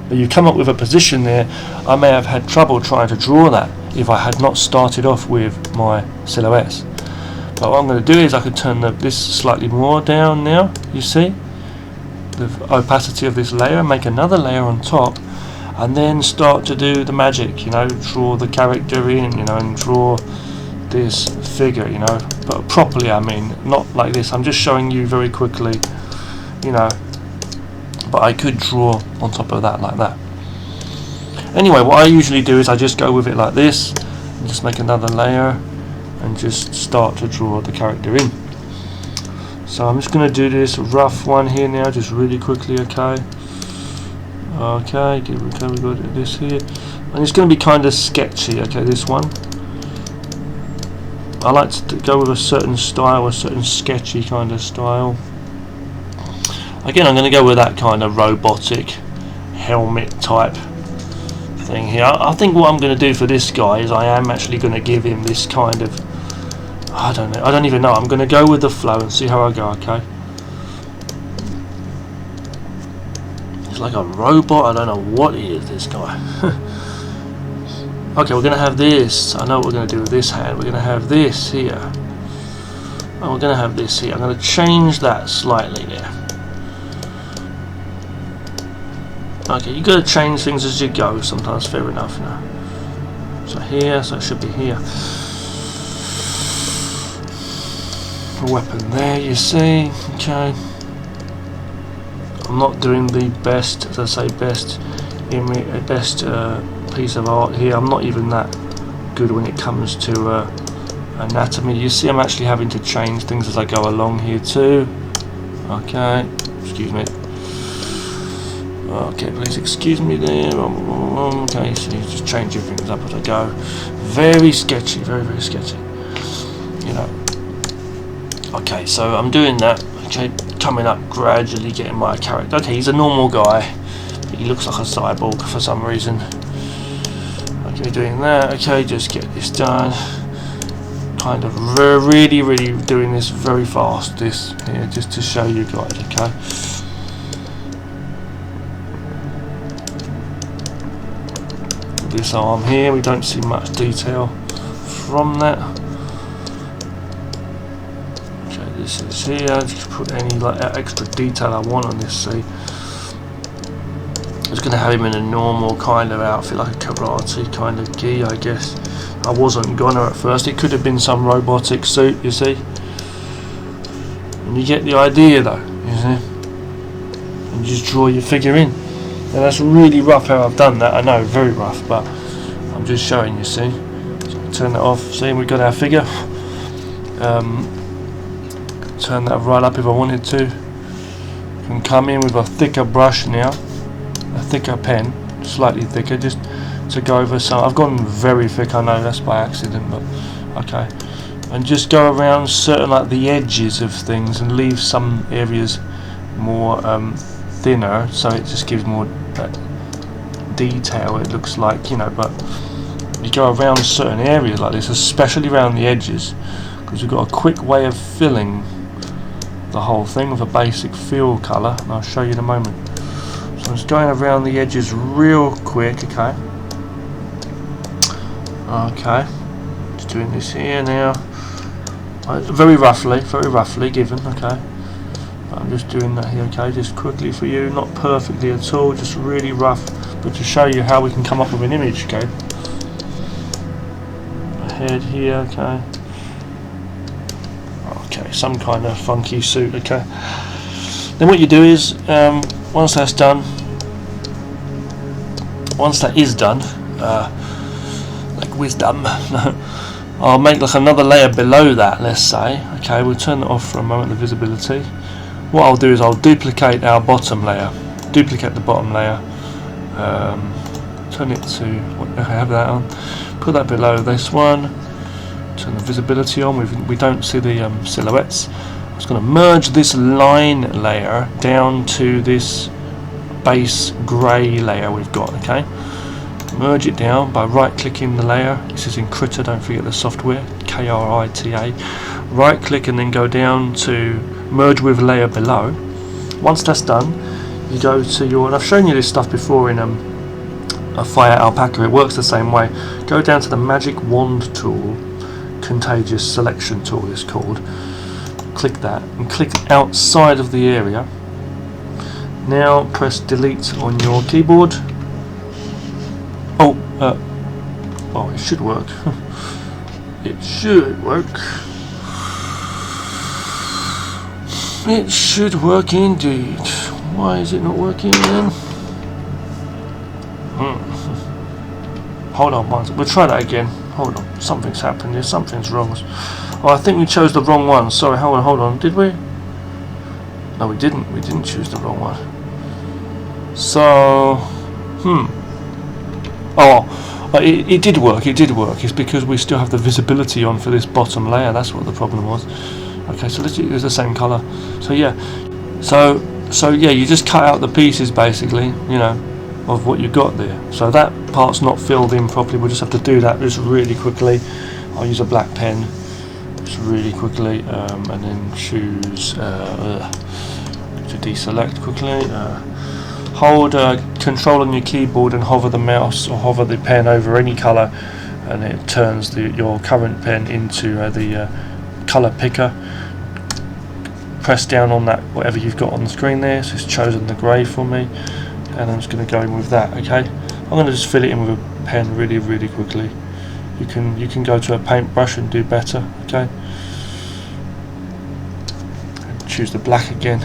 But you come up with a position there. I may have had trouble trying to draw that if I had not started off with my silhouettes. But what I'm going to do is I could turn this slightly more down now, you see, the opacity of this layer, make another layer on top, and then start to do the magic, you know, draw the character in, you know, and draw this figure, you know, but properly, I mean, not like this. I'm just showing you very quickly, you know, but I could draw on top of that like that. Anyway, what I usually do is I just go with it like this, and just make another layer, and just start to draw the character in. So I'm just going to do this rough one here now, just really quickly, okay? Okay, we got this here. And it's going to be kind of sketchy, okay, this one. I like to go with a certain style, a certain sketchy kind of style. Again, I'm going to go with that kind of robotic helmet type thing here. I think what I'm going to do for this guy is I am actually going to give him this kind of, I don't know, I don't even know. I'm going to go with the flow and see how I go, okay? He's like a robot. I don't know what he is, this guy. Okay, we're going to have this. I know what we're going to do with this hand. We're going to have this here. And we're going to have this here. I'm going to change that slightly there. Okay, you've got to change things as you go. Sometimes, fair enough. No. So here, so it should be here. A weapon there, you see. Okay. I'm not doing the best, as I say, best piece of art here. I'm not even that good when it comes to anatomy. You see, I'm actually having to change things as I go along here too. Okay, excuse me. Okay, please excuse me there. Okay, so you're just changing things up as I go. Very sketchy, very, very sketchy. You know. Okay, so I'm doing that. Okay, coming up gradually, getting my character. Okay, he's a normal guy, but he looks like a cyborg for some reason. Okay, doing that. Okay, just get this done. Kind of really, really doing this very fast. This here, just to show you guys. Okay. This arm here, we don't see much detail from that. Okay, this is here. Just put any like extra detail I want on this. See, I was going to have him in a normal kind of outfit, like a karate kind of gi, I guess. I wasn't gonna at first. It could have been some robotic suit, you see. And you get the idea, though, you see. And you just draw your figure in. And that's really rough how I've done that. I know, very rough, but I'm just showing you, see. So turn that off. See, we've got our figure. Turn that right up if I wanted to. Can come in with a thicker brush now, a thicker pen, slightly thicker, just to go over some. I've gone very thick, I know that's by accident, but okay. And just go around certain, like the edges of things, and leave some areas more thinner, so it just gives more detail. It looks like, you know, but you go around certain areas like this, especially around the edges, because we've got a quick way of filling the whole thing with a basic fill colour, and I'll show you in a moment. So I'm just going around the edges real quick, okay. Okay, just doing this here now. Very roughly given, okay. I'm just doing that here, okay, just quickly for you, not perfectly at all, just really rough, but to show you how we can come up with an image, okay. Head here, okay. Okay, some kind of funky suit, okay. Then what you do is, once that is done, like wisdom, I'll make like another layer below that, let's say. Okay, we'll turn that off for a moment, the visibility. What I'll do is I'll duplicate our bottom layer, duplicate the bottom layer, turn it to, I have that on, put that below this one, turn the visibility on, we don't see the silhouettes. I'm just going to merge this line layer down to this base grey layer we've got, okay? Merge it down by right clicking the layer. This is in Krita, don't forget the software, Krita. Right click and then go down to merge with layer below. Once that's done, you go to your, and I've shown you this stuff before in a Fire Alpaca, it works the same way. Go down to the magic wand tool, contagious selection tool is called. Click that and click outside of the area. Now press delete on your keyboard. Oh, it should work. It should work. It should work indeed. Why is it not working then? Hold on, we'll try that again. Hold on, something's happened here. Something's wrong. Oh, I think we chose the wrong one. Sorry, hold on. Did we? No, we didn't choose the wrong one. So it did work. It's because we still have the visibility on for this bottom layer. That's what the problem was. Okay, so let's use the same color. So yeah, so yeah, you just cut out the pieces basically, you know, of what you got there. So that part's not filled in properly. We'll just have to do that just really quickly. I'll use a black pen just really quickly, and then choose to deselect quickly. Hold control on your keyboard and hover the mouse or hover the pen over any color, and it turns your current pen into the color picker. Press down on that, whatever you've got on the screen there. So it's chosen the grey for me, and I'm just going to go in with that. Okay, I'm going to just fill it in with a pen really quickly. You can go to a paintbrush and do better. Okay, and choose the black again.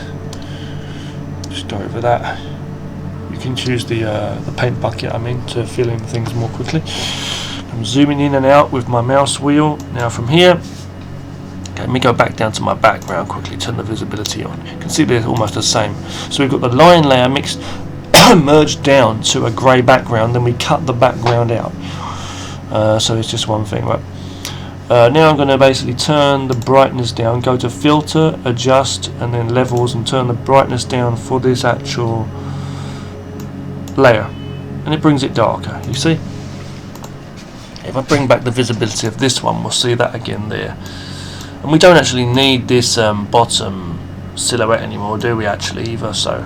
Just go over that. You can choose the paint bucket, I mean, to fill in things more quickly. I'm zooming in and out with my mouse wheel. Now from here, okay, let me go back down to my background quickly, turn the visibility on. You can see they're almost the same. So we've got the line layer mixed, merged down to a grey background, then we cut the background out. So it's just one thing, right? Now I'm going to basically turn the brightness down, go to filter, adjust, and then levels, and turn the brightness down for this actual layer, and it brings it darker. You see, if I bring back the visibility of this one, we'll see that again there. And we don't actually need this bottom silhouette anymore, do we actually either? So,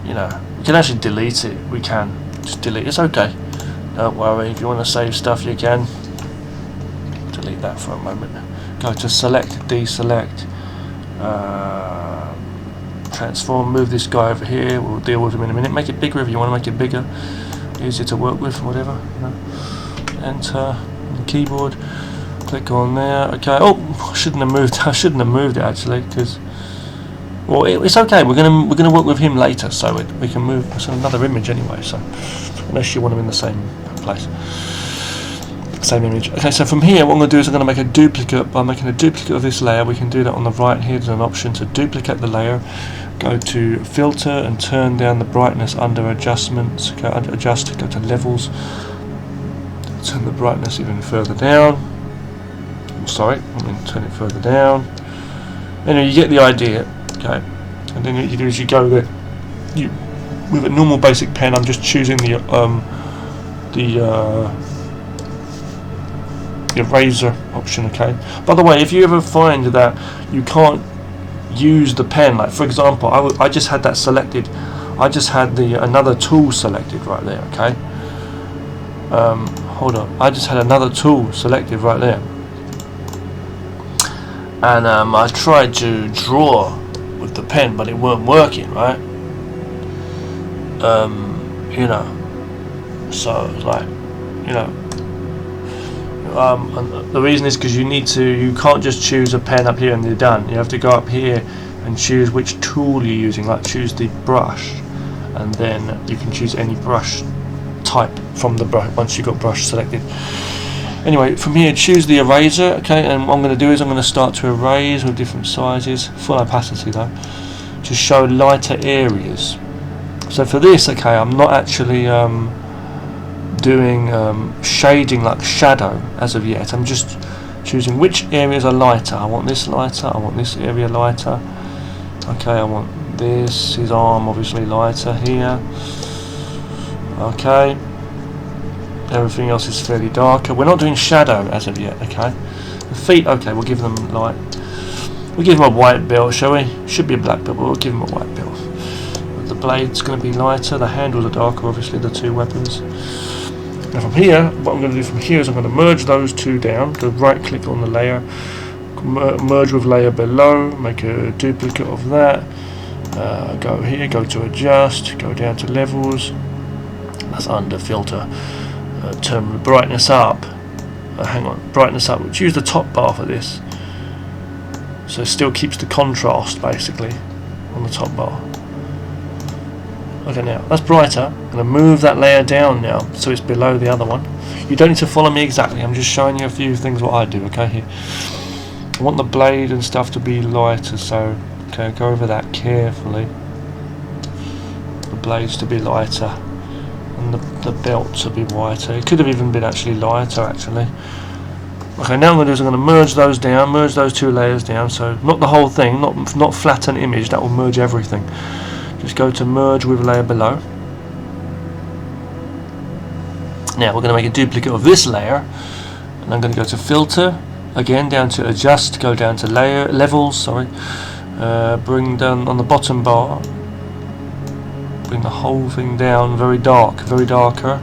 you know, we can actually delete it. We can just delete. It's okay, don't worry. If you want to save stuff, you can delete that for a moment. Go to select, deselect, transform, move this guy over here. We'll deal with him in a minute. Make it bigger if you want to make it bigger, easier to work with, whatever, you know. Enter on the keyboard, click on there. Okay. Oh, I shouldn't have moved it actually, because, well, it's okay. We're gonna work with him later, so we can move. It's another image anyway, so unless you want them in the same place, same image. Okay, so from here what I'm going to do is I'm going to make a duplicate. By making a duplicate of this layer, we can do that on the right here. There's an option to duplicate the layer. Go to filter and turn down the brightness under adjustments. Go under adjust, go to levels, turn the brightness even further down. Sorry, I mean turn it further down. Anyway, you get the idea. Okay, and then what you do is you go there. With a normal basic pen, I'm just choosing the eraser option. Okay. By the way, if you ever find that you can't use the pen, like for example, I just had that selected. I just had another tool selected right there. Okay. Hold on. I just had another tool selected right there, and I tried to draw with the pen, but it weren't working, right? You know. So it's like, you know. And the reason is because you can't just choose a pen up here and you're done. You have to go up here and choose which tool you're using, like choose the brush, and then you can choose any brush type from the brush once you've got brush selected. Anyway, from here choose the eraser. Okay, and what I'm going to do is I'm going to start to erase with different sizes, full opacity though, to show lighter areas. So for this, okay, I'm not actually doing shading like shadow as of yet. I'm just choosing which areas are lighter. I want this lighter, I want this area lighter. Okay, I want this, his arm obviously lighter here. Okay, everything else is fairly darker. We're not doing shadow as of yet. Okay, the feet, okay, we'll give them light. We'll give him a white belt, shall we? Should be a black belt, but we'll give him a white belt. The blade's going to be lighter, the handles are darker, obviously, the two weapons. Now from here, what I'm going to do from here is I'm going to merge those two down, go right click on the layer, merge with layer below, make a duplicate of that, go here, go to adjust, go down to levels, that's under filter, turn the brightness up, hang on, brightness up, choose the top bar for this, so it still keeps the contrast basically on the top bar. Okay, now that's brighter. I'm going to move that layer down now so it's below the other one. You don't need to follow me exactly, I'm just showing you a few things what I do. Okay, here I want the blade and stuff to be lighter, so Okay, go over that carefully. The blades to be lighter and the belt to be whiter. It could have even been actually lighter actually. Okay, now I'm going to do is I'm going to merge those down, merge those two layers down, so not the whole thing, not flatten image, that will merge everything. Just go to merge with layer below. Now we're going to make a duplicate of this layer, and I'm going to go to filter, again down to adjust, go down to layer levels, sorry, bring down on the bottom bar, bring the whole thing down very darker,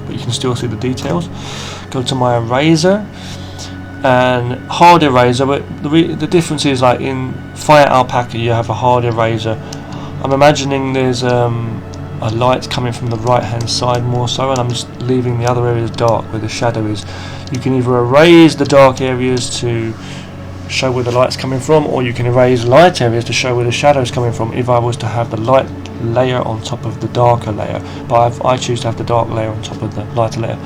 but you can still see the details. Go to my eraser and hard eraser, but the difference is, like in Fire Alpaca you have a hard eraser. I'm imagining there's a light coming from the right hand side more so, and I'm just leaving the other areas dark where the shadow is. You can either erase the dark areas to show where the light's coming from, or you can erase light areas to show where the shadow's coming from if I was to have the light layer on top of the darker layer, but I choose to have the dark layer on top of the lighter layer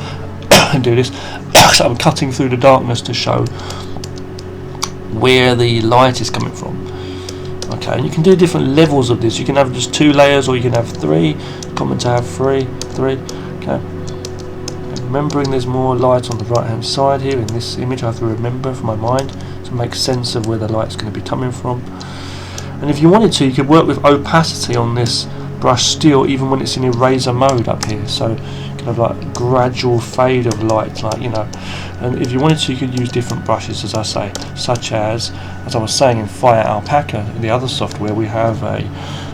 and do this. So I'm cutting through the darkness to show where the light is coming from. Okay, and you can do different levels of this. You can have just 2 layers, or you can have 3. Common to have 3. Okay. And remembering there's more light on the right hand side here in this image, I have to remember from my mind to make sense of where the light's going to be coming from. And if you wanted to, you could work with opacity on this brush still, even when it's in eraser mode up here. So kind of like gradual fade of light, like, you know. And if you wanted to, you could use different brushes, as I say, such as I was saying in Fire Alpaca, in the other software, we have a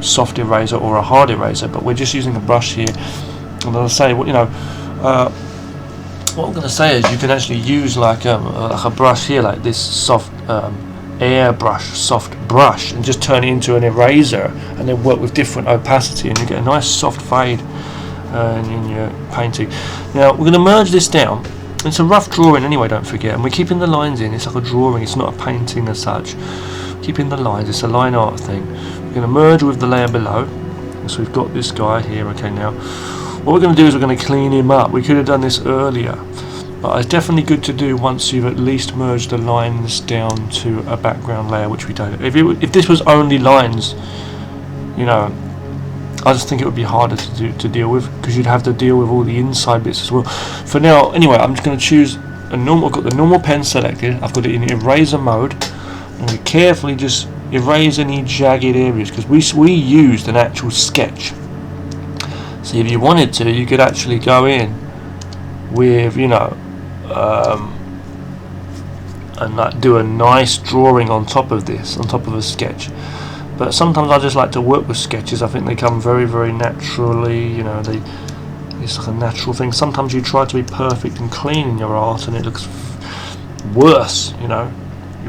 soft eraser or a hard eraser, but we're just using a brush here. And as I say, what I'm going to say is you can actually use like a brush here, like this soft airbrush, soft brush, and just turn it into an eraser, and then work with different opacity, and you get a nice soft fade in your painting. Now we're going to merge this down. It's a rough drawing anyway, don't forget, and we're keeping the lines in. It's like a drawing, it's not a painting as such. Keeping the lines, it's a line art thing. We're going to merge with the layer below, so we've got this guy here. Okay, now what we're going to do is we're going to clean him up. We could have done this earlier, but it's definitely good to do once you've at least merged the lines down to a background layer, which we don't. If this was only lines, you know, I just think it would be harder to deal with, because you'd have to deal with all the inside bits as well. For now, anyway, I'm just going to choose a normal. I've got the normal pen selected. I've got it in eraser mode. I'm going to carefully just erase any jagged areas, because we used an actual sketch. So if you wanted to, you could actually go in with, you know, and like do a nice drawing on top of this, on top of a sketch. But sometimes I just like to work with sketches. I think they come very, very naturally. You know, it's like a natural thing. Sometimes you try to be perfect and clean in your art, and it looks worse. You know,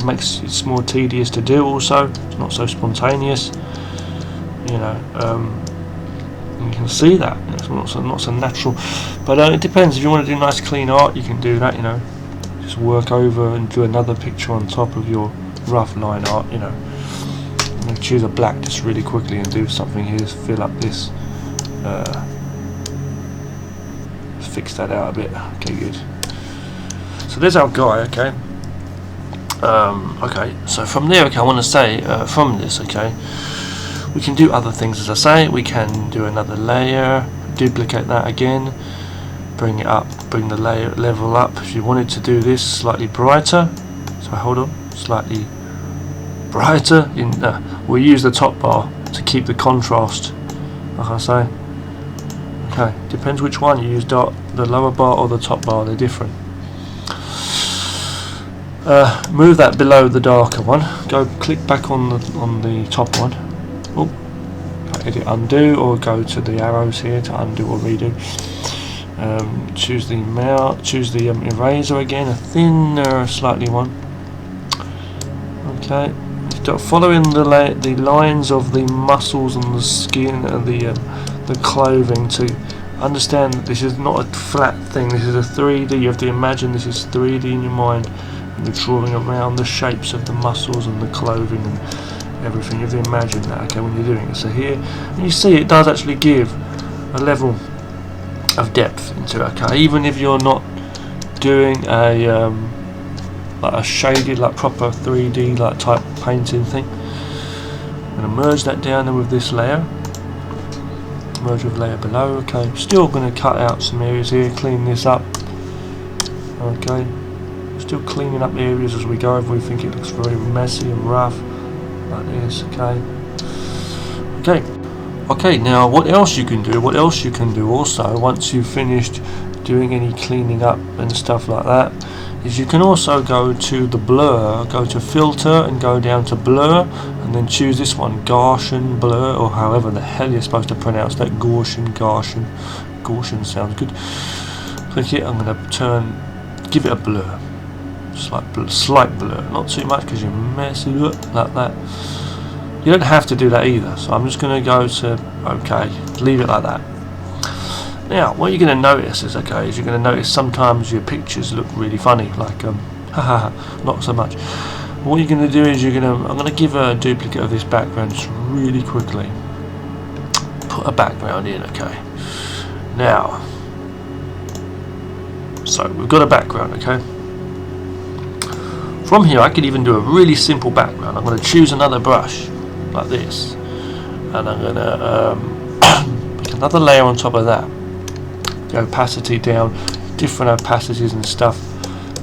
it's more tedious to do. Also, it's not so spontaneous. You know, you can see that it's not so natural. But it depends. If you want to do nice, clean art, you can do that. You know, just work over and do another picture on top of your rough line art. You know. I'm going to choose a black just really quickly and do something here to fill up this. Fix that out a bit. Okay, good. So there's our guy. Okay. Okay. So from there, okay, I want to say from this, okay, we can do other things. As I say, we can do another layer, duplicate that again, bring it up, bring the layer level up. If you wanted to do this slightly brighter, so hold on, slightly brighter, we'll use the top bar to keep the contrast, like I say. Okay, depends which one you use, the lower bar or the top bar, they're different. Move that below the darker one, go click back on the top one. Oh, edit undo, or go to the arrows here to undo or redo. Choose the eraser again, a thinner slightly one. Okay. Following the lines of the muscles and the skin and the clothing, to understand that this is not a flat thing. This is a 3D. You have to imagine this is 3D in your mind, and you're drawing around the shapes of the muscles and the clothing and everything. You have to imagine that, okay, when you're doing it. So here, and you see it does actually give a level of depth into it. Okay, even if you're not doing like a shaded, like proper 3D like type painting thing. going to merge that down there with this layer. Merge with layer below. Okay, still going to cut out some areas here, clean this up. Okay, still cleaning up areas as we go if we think it looks very messy and rough, like this. Okay, now what else you can do also, once you've finished doing any cleaning up and stuff like that, is you can also go to the blur, go to filter and go down to blur, and then choose this one, Gaussian blur, or however the hell you're supposed to pronounce that. Gaussian sounds good. Click it. I'm going to give it a blur, slight blur, not too much because you mess it up like that. You don't have to do that either, so I'm just going to go to OK, leave it like that. Now, what you're going to notice is, is you're going to notice sometimes your pictures look really funny, like, not so much. What you're going to do is I'm going to give a duplicate of this background just really quickly. Put a background in, okay. Now, so we've got a background, okay. From here, I could even do a really simple background. I'm going to choose another brush, like this, and I'm going to put another layer on top of that. The opacity down, different opacities and stuff,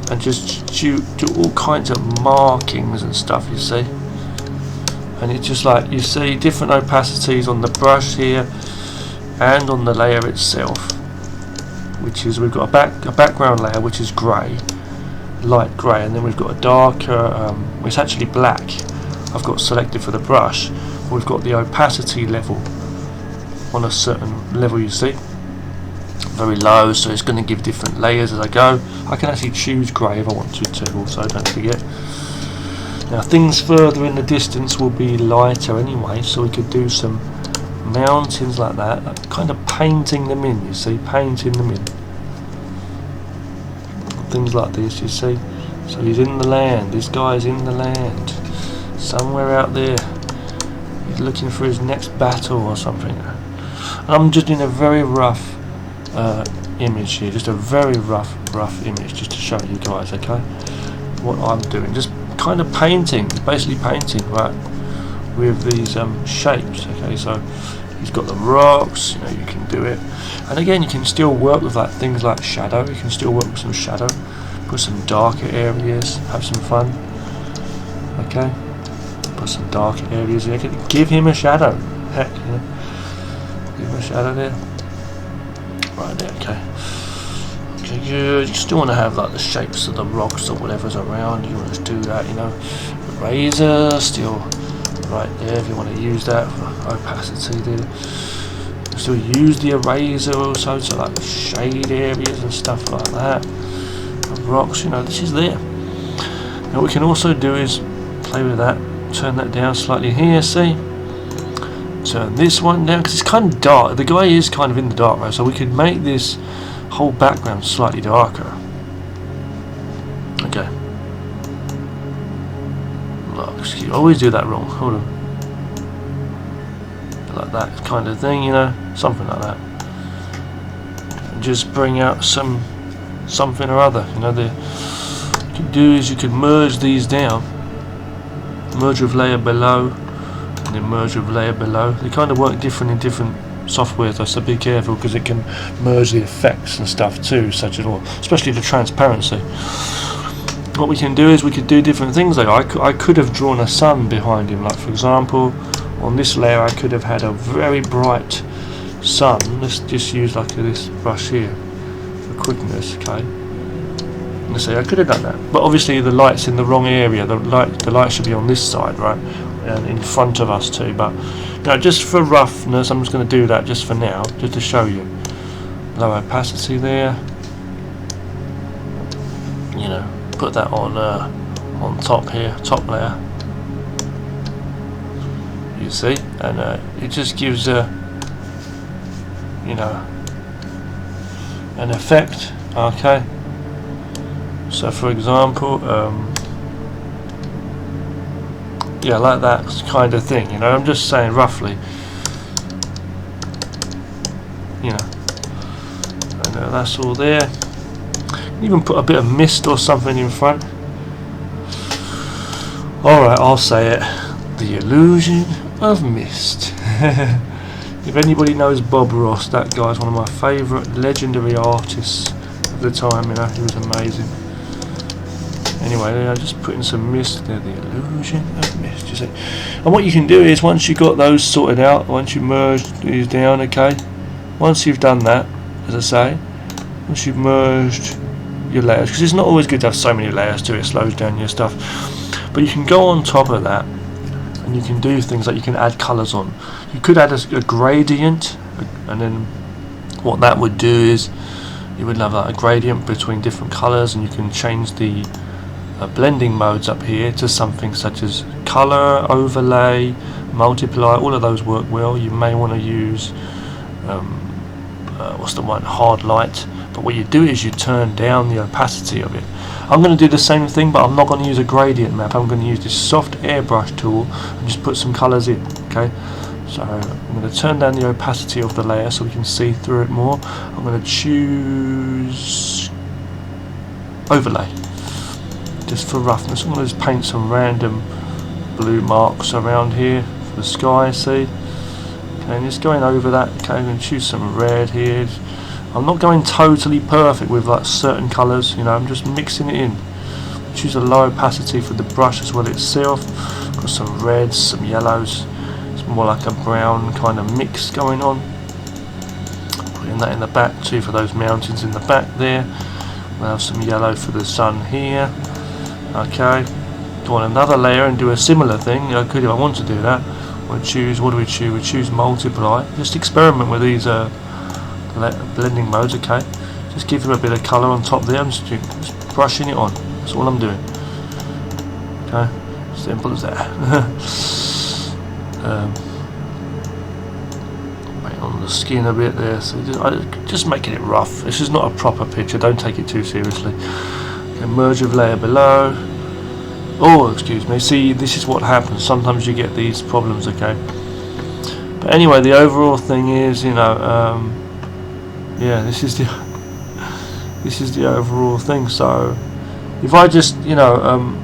and just do all kinds of markings and stuff, you see. And it's just like you see different opacities on the brush here and on the layer itself, which is, we've got a background layer which is grey, light grey, and then we've got a darker, it's actually black, I've got selected for the brush. We've got the opacity level on a certain level, you see, very low, so it's going to give different layers as I go. I can actually choose grey if I want to also, don't forget. Now things further in the distance will be lighter anyway, so we could do some mountains like that, kind of painting them in, you see, painting them in. Things like this, you see. So he's in the land, this guy's in the land, somewhere out there. He's looking for his next battle or something. And I'm just in a very rough image here, just a very rough image, just to show you guys, okay, what I'm doing. Just kind of painting, basically painting, right, with these shapes, okay. So he's got the rocks, you know, you can do it. And again, you can still work with like things like shadow. You can still work with some shadow, put some darker areas, have some fun, okay. Put some darker areas there, give him a shadow, heck, you know, give him a shadow there. Right there, okay. Okay, good. You still want to have like the shapes of the rocks or whatever's around. You want to do that, you know. Eraser still right there if you want to use that for opacity there. Still use the eraser also to like shade areas and stuff like that. The rocks, you know, this is there. Now what we can also do is play with that. Turn that down slightly here, see? Turn this one down because it's kind of dark. The guy is kind of in the dark, right? So we could make this whole background slightly darker. Okay. Oh, excuse me, I always do that wrong. Hold on. Like that kind of thing, you know, something like that. And just bring out something or other. You know, what you can do is you could merge these down. Merge with layer below. And then merge with layer below. They kind of work different in different software, so be careful because it can merge the effects and stuff too, such as well, especially the transparency. What we can do is we could do different things. Like I could have drawn a sun behind him. Like for example, on this layer I could have had a very bright sun. Let's just use like this brush here for quickness. Okay. Let's see, I could have done that, but obviously the light's in the wrong area. The light should be on this side, right? And in front of us too, but now just for roughness I'm just going to do that just for now, just to show you. Low opacity there, you know, put that on top here, top layer, you see, and it just gives a, you know, an effect, okay. So for example, yeah, like that kind of thing, you know, I'm just saying roughly, you know, and that's all there. Even put a bit of mist or something in front. Alright, I'll say it. The illusion of mist. If anybody knows Bob Ross, that guy's one of my favourite legendary artists of the time, you know, he was amazing. Anyway, just putting some mist there, the illusion of mist, you see. And what you can do is, once you've got those sorted out, once you merge these down, okay, once you've done that, as I say, once you've merged your layers, because it's not always good to have so many layers too, it slows down your stuff, but you can go on top of that and you can do things like you can add colours on. You could add a gradient, and then what that would do is you would have like a gradient between different colours, and you can change the blending modes up here to something such as colour, overlay, multiply. All of those work well. You may want to use what's the one, hard light, but what you do is you turn down the opacity of it. I'm going to do the same thing, but I'm not going to use a gradient map. I'm going to use this soft airbrush tool and just put some colours in. Okay, so I'm going to turn down the opacity of the layer so we can see through it more. I'm going to choose overlay, just for roughness. I'm going to just paint some random blue marks around here for the sky, see? Okay, and just going over that. Okay, I'm going to choose some red here. I'm not going totally perfect with like certain colours, you know, I'm just mixing it in. Choose a low opacity for the brush as well itself. Got some reds, some yellows. It's more like a brown kind of mix going on. Putting that in the back too for those mountains in the back there. We'll have some yellow for the sun here. Okay, do want another layer and do a similar thing. I could, if I want to do that. We'll choose, what do we choose? We choose multiply. Just experiment with these blending modes. Okay, just give them a bit of colour on top there. I'm just brushing it on. That's all I'm doing. Okay, simple as that. Paint on the skin a bit there. So just making it rough. This is not a proper picture. Don't take it too seriously. Okay, merge with layer below. Oh, excuse me. See, this is what happens. Sometimes you get these problems. Okay. But anyway, the overall thing is, you know, yeah, this is the overall thing. So if I just, you know,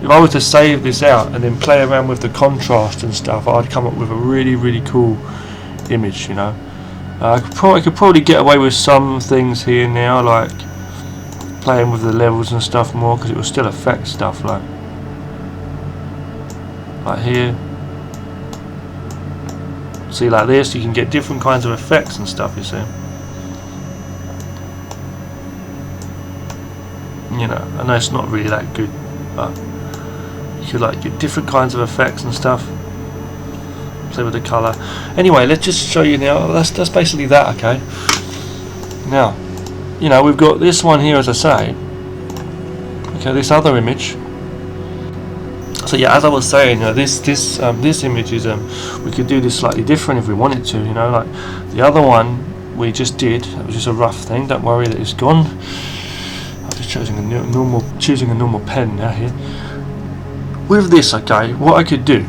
if I were to save this out and then play around with the contrast and stuff, I'd come up with a really cool image, you know. I could probably get away with some things here now, like playing with the levels and stuff more, because it will still affect stuff, like here. See, like this, you can get different kinds of effects and stuff, you see. You know, I know it's not really that good, but you could like get different kinds of effects and stuff. Play with the colour. Anyway, let's just show you now. That's basically that. Okay. Now, you know, we've got this one here, as I say. Okay, this other image. So yeah, as I was saying, you know, this image is we could do this slightly different if we wanted to. You know, like the other one we just did. It was just a rough thing. Don't worry that it's gone. Choosing a normal pen now here. With this, okay, what I could do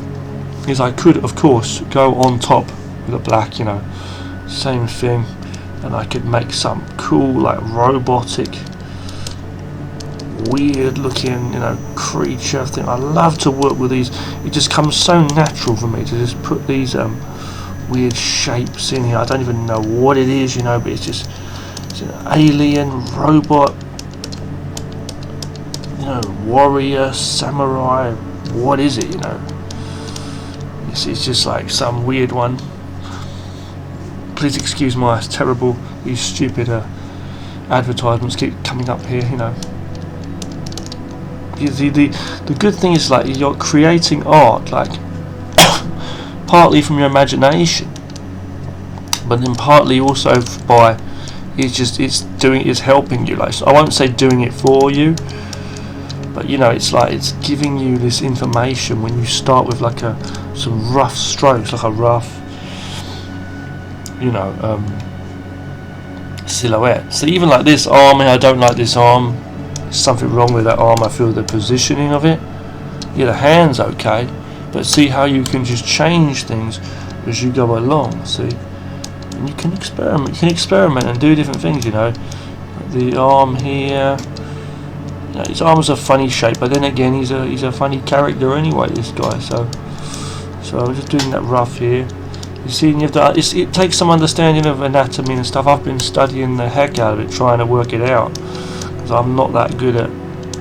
is I could, of course, go on top with a black, you know, same thing, and I could make some cool, like robotic, weird looking, you know, creature thing. I love to work with these. It just comes so natural for me to just put these weird shapes in here. I don't even know what it is, you know, but it's just an alien robot. You know, warrior, samurai, what is it, you know? It's just like some weird one. Please excuse my terrible, these stupid advertisements keep coming up here, you know. The good thing is, like, you're creating art, like, partly from your imagination, but then partly also by, it's helping you, like, so I won't say doing it for you, but you know, it's like it's giving you this information when you start with like some rough strokes, like a rough, you know, silhouette. So even like this arm here, I don't like this arm. There's something wrong with that arm. I feel the positioning of it. Yeah, the hand's okay, but see how you can just change things as you go along. See, and you can experiment. You can experiment and do different things. You know, the arm here. You know, his arm's a funny shape, but then again, he's a funny character anyway, this guy. So So I'm just doing that rough here. You see, you have to, it takes some understanding of anatomy and stuff. I've been studying the heck out of it, trying to work it out, because I'm not that good at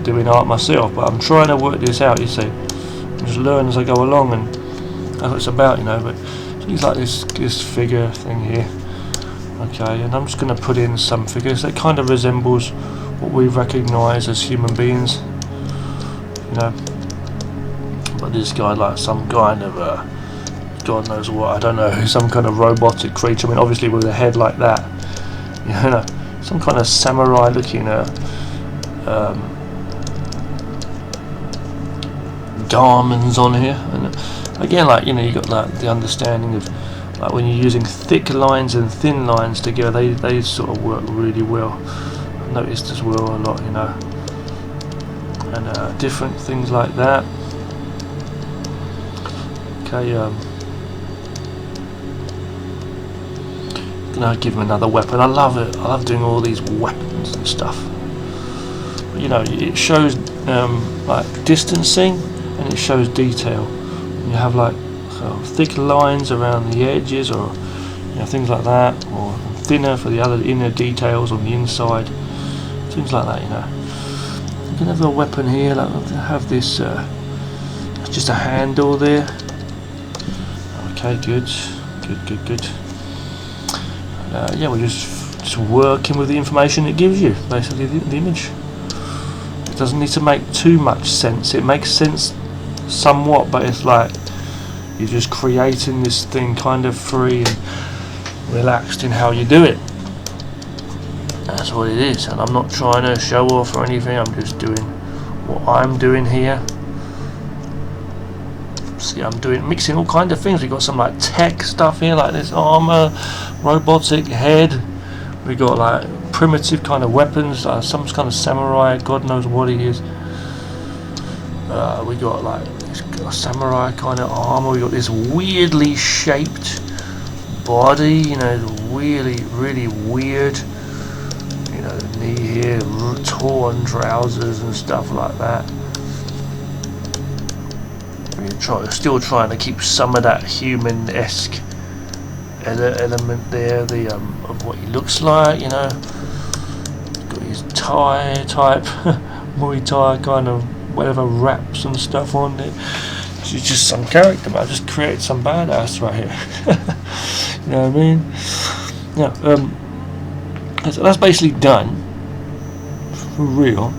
doing art myself, but I'm trying to work this out, you see. I just learn as I go along, and that's what it's about, you know. But things like this figure thing here. Okay, and I'm just going to put in some figures that kind of resembles what we recognise as human beings, you know. But this guy, like some kind of God knows what, I don't know, some kind of robotic creature. I mean, obviously with a head like that, you know, some kind of samurai looking garments on here. And again, like, you know, you got like the understanding of like when you're using thick lines and thin lines together, they sort of work really well. I've noticed as well a lot, you know, and different things like that. Okay, gonna give him another weapon. I love it. I love doing all these weapons and stuff. But, you know, it shows like distancing, and it shows detail. You have like sort of thick lines around the edges, or you know, things like that, or thinner for the other inner details on the inside, things like that. You know, you can have a weapon here. Like have this just a handle there. Okay, good. Yeah, we're just working with the information it gives you, basically the image. It doesn't need to make too much sense. It makes sense somewhat, but it's like you're just creating this thing kind of free and relaxed in how you do it. That's what it is, and I'm not trying to show off or anything. I'm just doing what I'm doing here. See, I'm mixing all kinds of things. We've got some like tech stuff here, like this armor, robotic head. We got like primitive kind of weapons, some kind of samurai, God knows what he is. We got like this samurai kind of armor. We got this weirdly shaped body, you know, really weird. You know, knee here, torn trousers and stuff like that. Still trying to keep some of that human-esque element there, of what he looks like, you know. He's got his Thai type, Muay Thai kind of whatever wraps and stuff on it. It's just some character, man. I just created some badass right here. You know what I mean? Yeah. So that's basically done for real.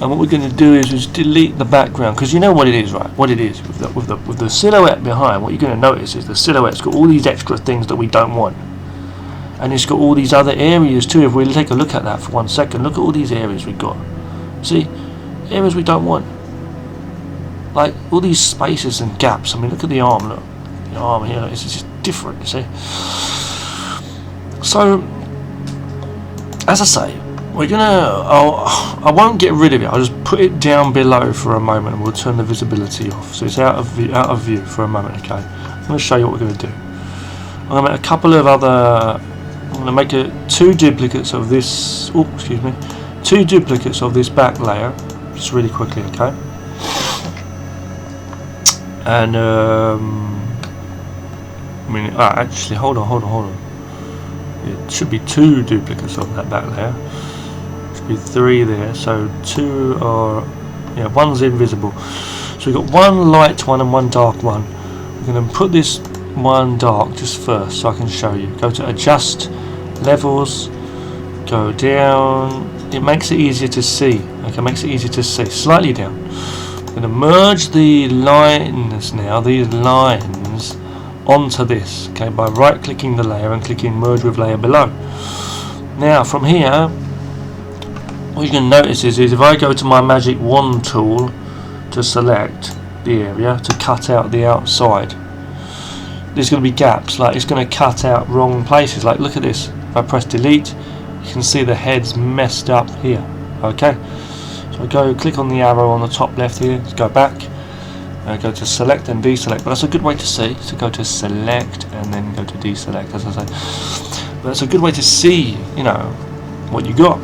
And what we're going to do is just delete the background, because you know what it is, right? What it is with the silhouette behind. What you're going to notice is the silhouette's got all these extra things that we don't want, and it's got all these other areas too. If we take a look at that for 1 second, look at all these areas we've got. See, areas we don't want, like all these spaces and gaps. I mean, look at the arm. Look, the arm here. It's just different. You see. So, as I say, we're gonna. I won't get rid of it. I'll just put it down below for a moment, and we'll turn the visibility off, so it's out of view for a moment. Okay. I'm going to show you what we're going to do. I'm going to make a couple of other. I'm going to make two duplicates of this. Oh, excuse me. Two duplicates of this back layer, just really quickly. Okay. And I mean, actually, hold on. It should be two duplicates of that back layer. Be 3 there, so 2 are, yeah, one's invisible. So we've got one light one and one dark one. We're going to put this one dark just first so I can show you. Go to adjust levels, go down. It makes it easier to see. Okay, makes it easier to see. Slightly down. I'm going to merge the lines now, these lines, onto this. Okay, by right clicking the layer and clicking merge with layer below. Now from here, what you can notice is if I go to my magic wand tool to select the area to cut out the outside, there's going to be gaps, like it's going to cut out wrong places. Like look at this, if I press delete, you can see the head's messed up here. Okay, so I click on the arrow on the top left here, let's go back, go to select and deselect. But that's a good way to see, so go to select and then go to deselect, as I say. But it's a good way to see, you know, what you got.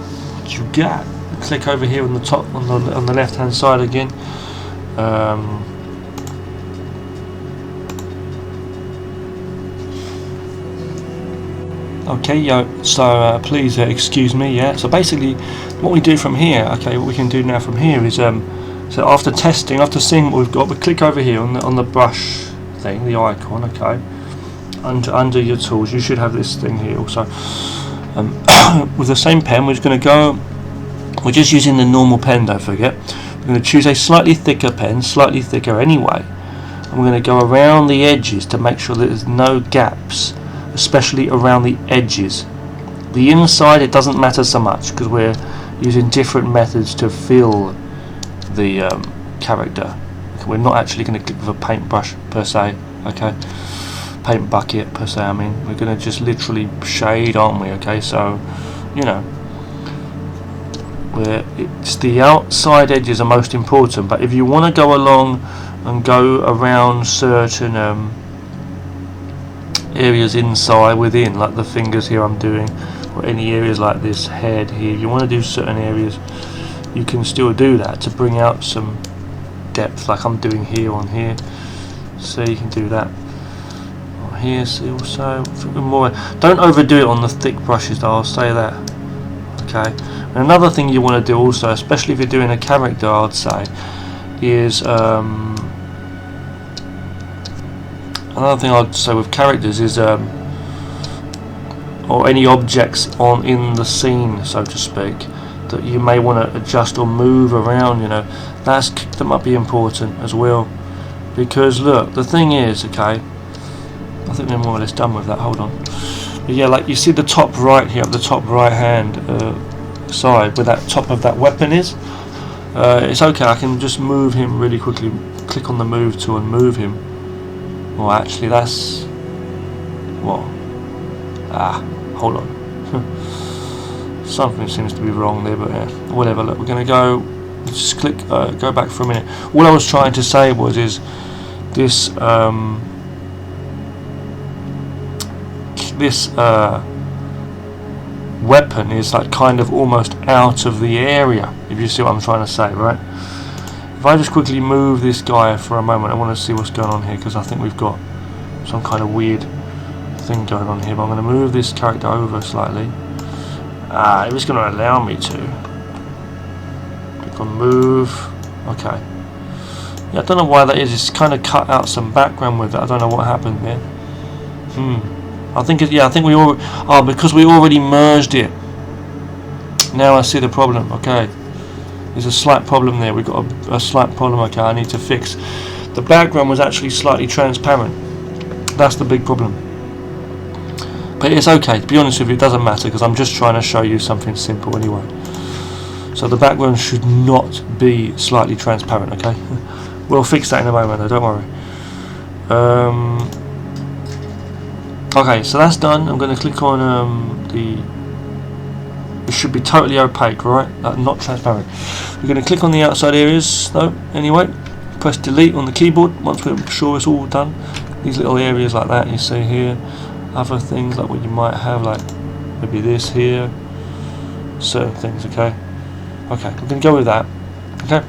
You got. Click over here on the top, on the left hand side again. Okay, so please excuse me. Yeah. So basically, what we do from here, okay, what we can do now from here is so after testing, after seeing what we've got, we click over here on the brush thing, the icon. Okay, under your tools, you should have this thing here also. With the same pen, we're just going to go. We're just using the normal pen. Don't forget. We're going to choose a slightly thicker pen, slightly thicker anyway. And we're going to go around the edges to make sure that there's no gaps, especially around the edges. The inside, it doesn't matter so much because we're using different methods to fill the character. We're not actually going to click with a paintbrush per se, okay? Paint bucket per se, I mean. We're going to just literally shade, aren't we, okay? So, you know, it's the outside edges are most important, but if you want to go along and go around certain areas inside, within, like the fingers here I'm doing, or any areas like this head here, if you want to do certain areas, you can still do that to bring out some depth, like I'm doing here on here. So you can do that on here. See also, more. Don't overdo it on the thick brushes, though. I'll say that. Okay. And another thing you want to do also, especially if you're doing a character, I'd say, is another thing I'd say with characters is or any objects in the scene, so to speak, that you may want to adjust or move around, you know, that might be important as well. Because look, the thing is, okay, I think we're more or less done with that, hold on. But yeah, like you see the top right here, the top right hand side where that top of that weapon is, it's okay, I can just move him really quickly, click on the move tool and move him. Well, actually that's, what? Hold on. Something seems to be wrong there, but yeah, whatever. Look, we're going to go. Just click. Go back for a minute. All I was trying to say is this weapon is like kind of almost out of the area. If you see what I'm trying to say, right? If I just quickly move this guy for a moment, I want to see what's going on here because I think we've got some kind of weird thing going on here. But I'm going to move this character over slightly. It was going to allow me to. Click on move. Okay. Yeah, I don't know why that is. It's kind of cut out some background with it. I don't know what happened there. I think we all. Because we already merged it. Now I see the problem. Okay. There's a slight problem there. We've got a slight problem. Okay, I need to fix. The background was actually slightly transparent. That's the big problem. But it's okay, to be honest with you, it doesn't matter because I'm just trying to show you something simple anyway. So the background should not be slightly transparent, okay? We'll fix that in a moment though, don't worry. Okay, so that's done. I'm going to click on it should be totally opaque, right? Not transparent. We're going to click on the outside areas, though, anyway. Press delete on the keyboard once we're sure it's all done. These little areas like that you see here. Other things like what you might have, like maybe this here, certain things. Okay, we're going to go with that. Okay,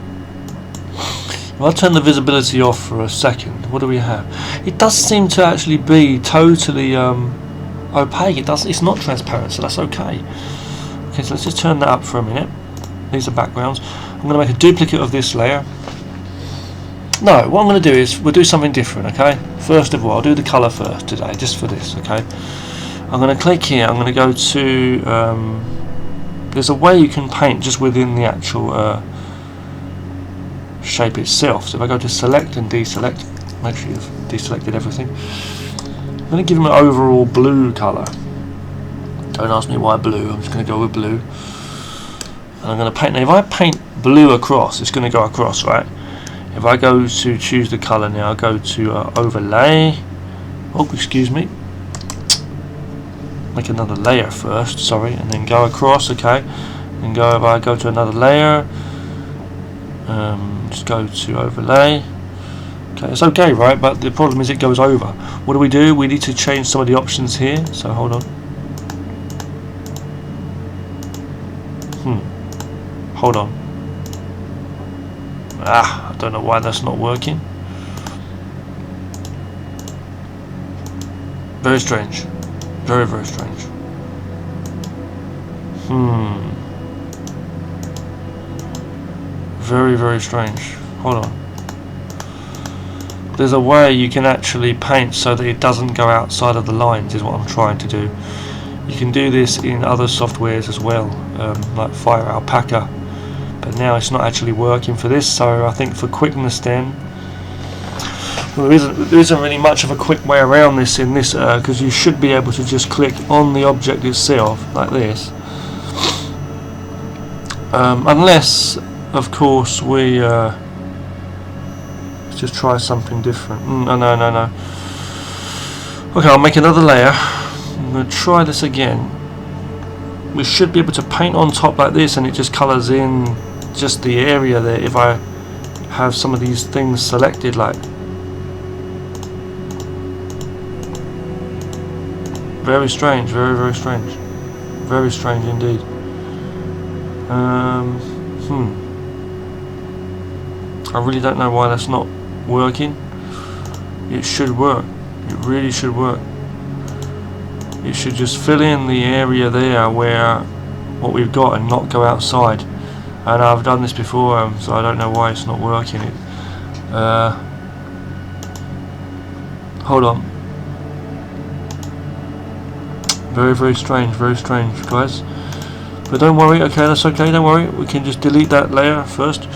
well, I'll turn the visibility off for a second. What do we have? It does seem to actually be totally opaque. It's not transparent, so that's okay. Okay, so let's just turn that up for a minute. These are backgrounds. I'm going to make a duplicate of this layer. No, what I'm going to do is we'll do something different, okay? First of all, I'll do the colour first today, just for this, okay? I'm going to click here. I'm going to go to. There's a way you can paint just within the actual shape itself. So if I go to select and deselect, make sure you've deselected everything. I'm going to give them an overall blue colour. Don't ask me why blue. I'm just going to go with blue. And I'm going to paint. Now, if I paint blue across, it's going to go across, right? If I go to choose the colour now, I go to overlay. Oh, excuse me. Make another layer first, sorry, and then go across, okay. And go. If I go to another layer, just go to overlay. Okay, it's okay, right? But the problem is it goes over. What do? We need to change some of the options here. So hold on. Hold on. I don't know why that's not working. Very strange. Very, very strange. Very, very strange. Hold on. There's a way you can actually paint so that it doesn't go outside of the lines, is what I'm trying to do. You can do this in other softwares as well, like Fire Alpaca, but now it's not actually working for this. So I think for quickness then, well, there isn't really much of a quick way around this in this, because you should be able to just click on the object itself like this, unless of course we let's just try something different. No. Okay, I'll make another layer. I'm going to try this again. We should be able to paint on top like this, and it just colours in just the area there if I have some of these things selected, like. Very strange, very strange. Very strange indeed. I really don't know why that's not working. It should work. It really should work. It should just fill in the area there where what we've got and not go outside. And I've done this before, so I don't know why it's not working. Hold on. Very strange, guys. But don't worry, okay, that's okay, don't worry. We can just delete that layer first.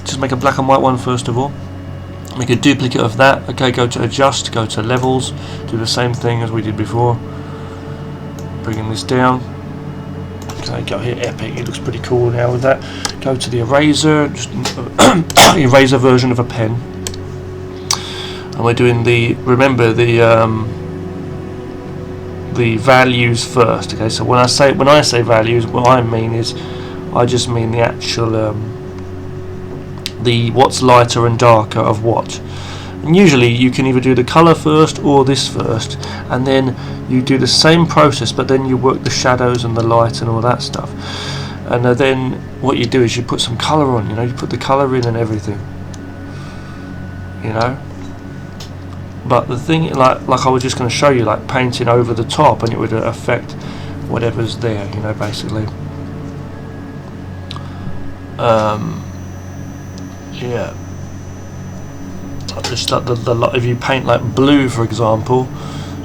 Just make a black and white one first of all. Make a duplicate of that. Okay, go to adjust, go to levels, do the same thing as we did before. Bringing this down. Okay, go here, epic. It looks pretty cool now with that. Go to the eraser, just eraser version of a pen. And we're doing the, remember the values first. Okay, so when I say values, what I mean is I just mean the actual the what's lighter and darker of what. And usually you can either do the color first or this first, and then you do the same process, but then you work the shadows and the light and all that stuff. And then what you do is you put some color on, you put the color in and everything, But the thing, like I was just going to show you, like painting over the top, and it would affect whatever's there, basically. Yeah. Just like if you paint like blue, for example,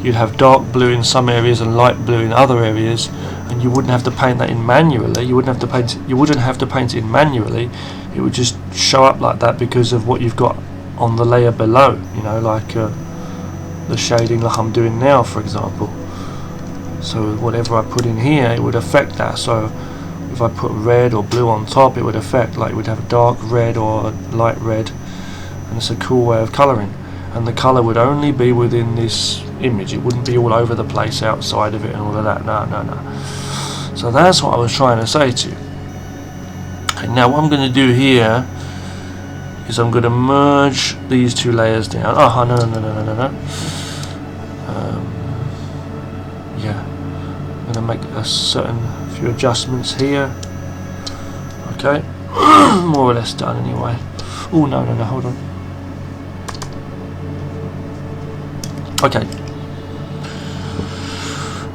you'd have dark blue in some areas and light blue in other areas, and you wouldn't have to paint that in manually. You wouldn't have to paint it in manually. It would just show up like that because of what you've got on the layer below. Like the shading, like I'm doing now, for example. So whatever I put in here, it would affect that. So if I put red or blue on top, it would affect, like it would have a dark red or a light red. And it's a cool way of colouring, and the colour would only be within this image. It wouldn't be all over the place outside of it and all of that. No. So that's what I was trying to say to you. Okay, now what I'm going to do here is I'm going to merge these two layers down. Oh no. Yeah, I'm going to make a few adjustments here. Okay, more or less done anyway. Oh no, hold on. Okay,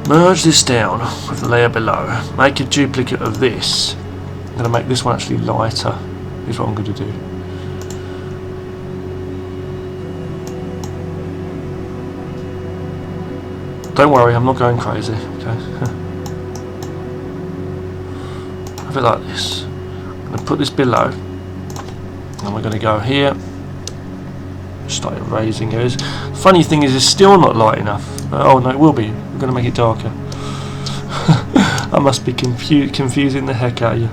merge this down with the layer below. Make a duplicate of this. I'm going to make this one actually lighter. Is what I'm going to do. Don't worry, I'm not going crazy. Okay. Have it like this. I'm going to put this below, and we're going to go here. Start erasing it. Funny thing is, it's still not light enough. Oh no, it will be. We're going to make it darker. I must be confusing the heck out of you.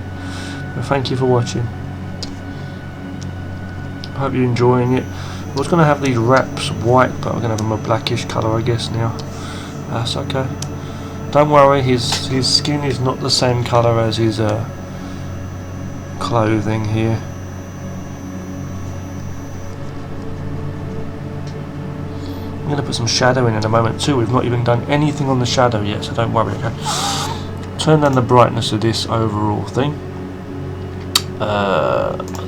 But thank you for watching. I hope you're enjoying it. I was going to have these wraps white, but I'm going to have them a blackish colour, I guess now. That's okay. Don't worry, his skin is not the same colour as his clothing here. I'm going to put some shadow in a moment too. We've not even done anything on the shadow yet, so don't worry, okay? Turn down the brightness of this overall thing.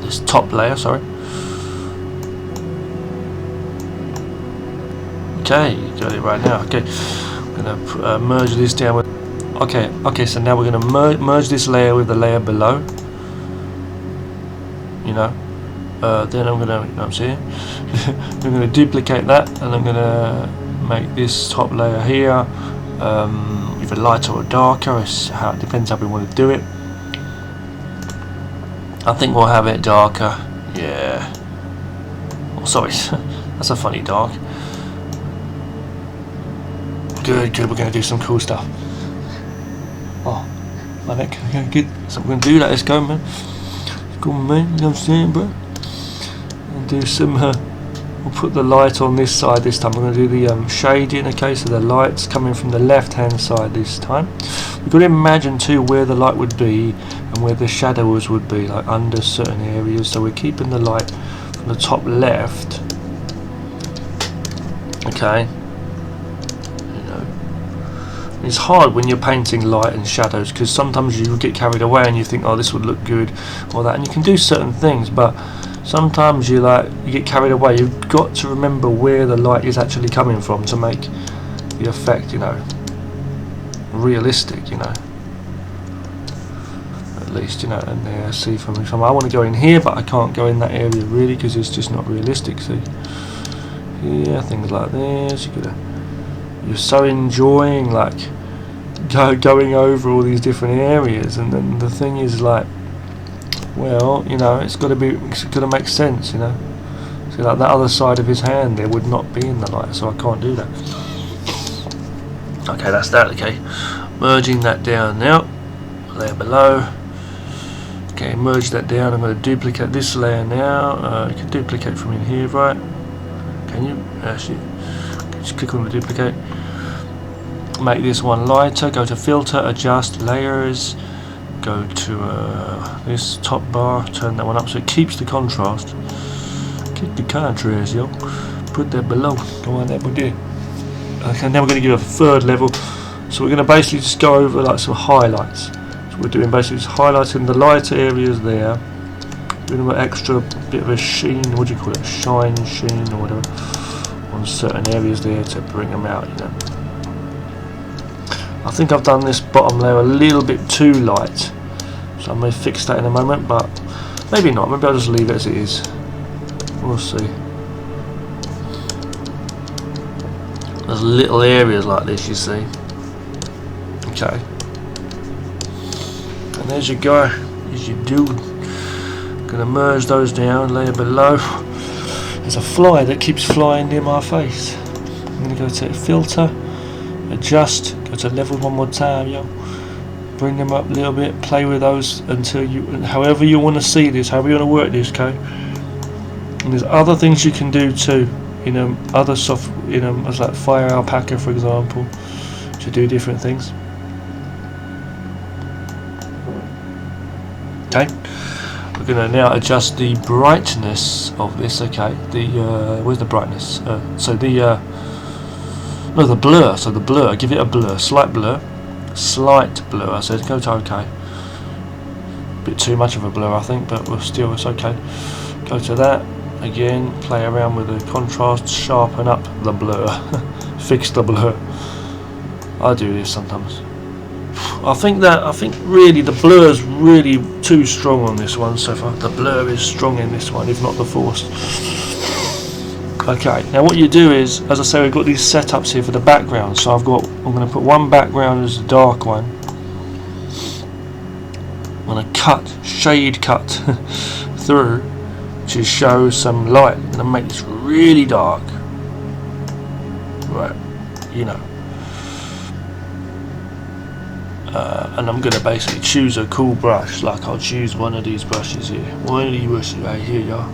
This top layer, sorry. Okay, got it right now. Okay, I'm going to merge this down with... Okay, so now we're going to merge this layer with the layer below. You know, then I'm going to, you know what I'm saying? I'm going to duplicate that, and I'm going to make this top layer here either lighter or darker. It depends how we want to do it. I think we'll have it darker. Yeah. Oh, sorry, that's a funny dark. Good. We're going to do some cool stuff. Oh, my neck. Okay, good. So we're going to do that. Let's go, man. Go, man. You know what I'm saying, bro? And do some. We'll put the light on this side this time. We're going to do the shading. Okay, so the light's coming from the left-hand side this time. We've got to imagine too where the light would be and where the shadows would be, like under certain areas. So we're keeping the light from the top left. Okay. It's hard when you're painting light and shadows, because sometimes you get carried away and you think, oh, this would look good or that, and you can do certain things, but sometimes you get carried away. You've got to remember where the light is actually coming from to make the effect, you know, realistic, you know, at least, you know. And there, see, from I want to go in here, but I can't go in that area really because it's just not realistic. See, yeah, things like this. You're so enjoying like going over all these different areas, and then the thing is like, well, you know, it's got to make sense, you know. See, like that other side of his hand there would not be in the light, so I can't do that. Okay, that's that. Okay, merging that down now, layer below. Okay, merge that down. I'm going to duplicate this layer now. You can duplicate from in here, right? Can you? Actually, just click on the duplicate. Make this one lighter. Go to filter, adjust layers. Go to this top bar. Turn that one up so it keeps the contrast. Keep the contrast, yo. Put that below. Come on, that buddy. Okay, now we're going to give a third level. So we're going to basically just go over like some highlights. So we're doing basically just highlighting the lighter areas there. Doing an extra bit of a sheen. What do you call it? Shine, sheen, or whatever. On certain areas there to bring them out, you know. I think I've done this bottom layer a little bit too light, so I may fix that in a moment, but maybe not. Maybe I'll just leave it as it is. We'll see. There's little areas like this, you see. Okay. And there's your go. There's your do. Gonna merge those down, layer below. There's a fly that keeps flying near my face. I'm going to go to filter, adjust, go to level one more time, yo. Bring them up a little bit, play with those until you, however you want to see this, however you want to work this, okay? And there's other things you can do too, you know, other soft, you know, as like Fire Alpaca, for example, to do different things. Okay. We're going to now adjust the brightness of this. Okay, the where's the brightness? So the no, the blur. So the blur. Give it a blur, slight blur, I said go to OK. Bit too much of a blur, I think, but we'll still, it's okay. Go to that again. Play around with the contrast. Sharpen up the blur. Fix the blur. I do this sometimes. I think really the blur is really too strong on this one so far. The blur is strong in this one, if not the force. Okay, now what you do is, as I say, we've got these setups here for the background. So I'm going to put one background as a dark one. I'm going to shade cut through to show some light. I'm going to make this really dark. Right, you know. And I'm going to basically choose a cool brush, like I'll choose one of these brushes here. One of these brushes right here, y'all.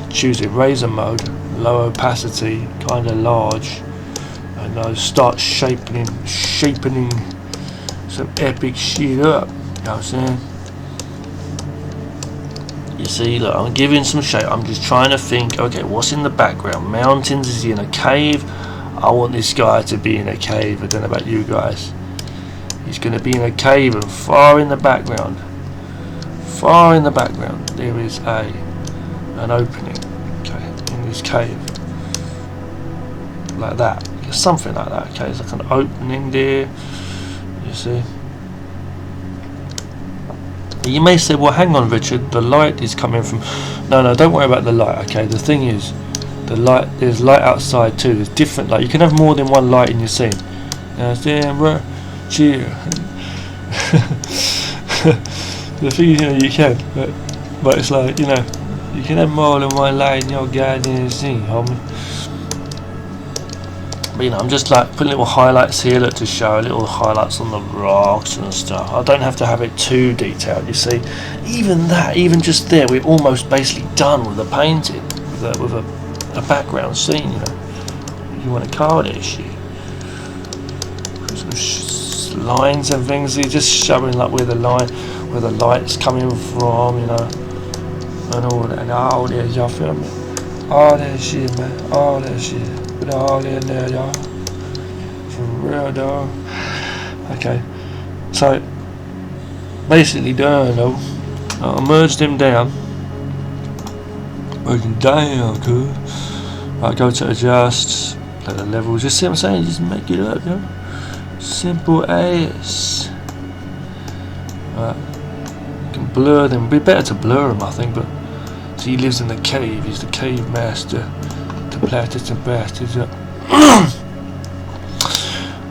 Choose eraser mode, low opacity, kind of large, and I'll start shaping some epic shit up. You know what I'm saying? You see, look, I'm giving some shape. I'm just trying to think, okay, what's in the background? Mountains, is he in a cave? I want this guy to be in a cave. I don't know about you guys. He's going to be in a cave, and far in the background, there is an opening, okay, in this cave, like that, something like that. Okay, there's like an opening there. You see. You may say, well, hang on, Richard, the light is coming from... No, don't worry about the light, okay? The thing is, the light, there's light outside too. There's different light. You can have more than one light in your scene. Cheer. The thing is, you can, but it's like, you can have more than one light in your goddamn scene, homie. But I'm just like putting little highlights here, to show little highlights on the rocks and stuff. I don't have to have it too detailed, you see. Even just there, we're almost basically done with the painting, with a background scene, You want to call it shit. Some lines and things, you're just showing like where the light's coming from, and all that, and all that, y'all feel me? All that shit, man, all that shit. Put all in there, y'all. For real, dog. Okay. So, basically done, though. I'll merge them down. Merge them down, cool. Right, go to adjust. Play the levels. Just see what I'm saying? Just make it up, yo. Simple as. Right. You can blur them. It'd be better to blur them, I think, but. So he lives in the cave. He's the cave master. Platters and bastards up.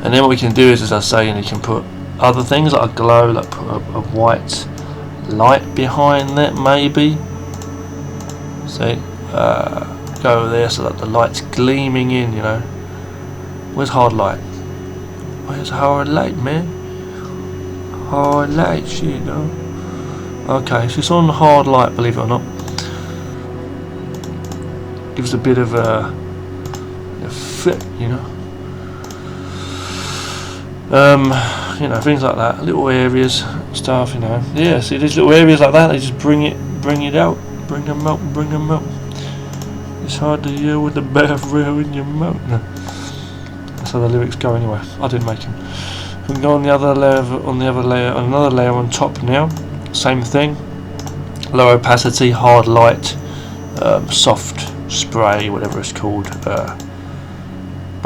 And then what we can do is, as I say, you can put other things like a glow, like put a white light behind that, maybe. See, go there so that the light's gleaming in. Where's hard light? Where's hard light, man? Hard light, shit, no. Okay, so it's on hard light, believe it or not. Gives a bit of a fit, things like that, little areas, stuff, Yeah, see these little areas like that, they just bring it out, bring them out. It's hard to hear with the bath rail in your mouth. No. That's how the lyrics go anyway. I didn't make them. We can go on the other layer, another layer on top now. Same thing. Low opacity, hard light, soft spray, whatever it's called, but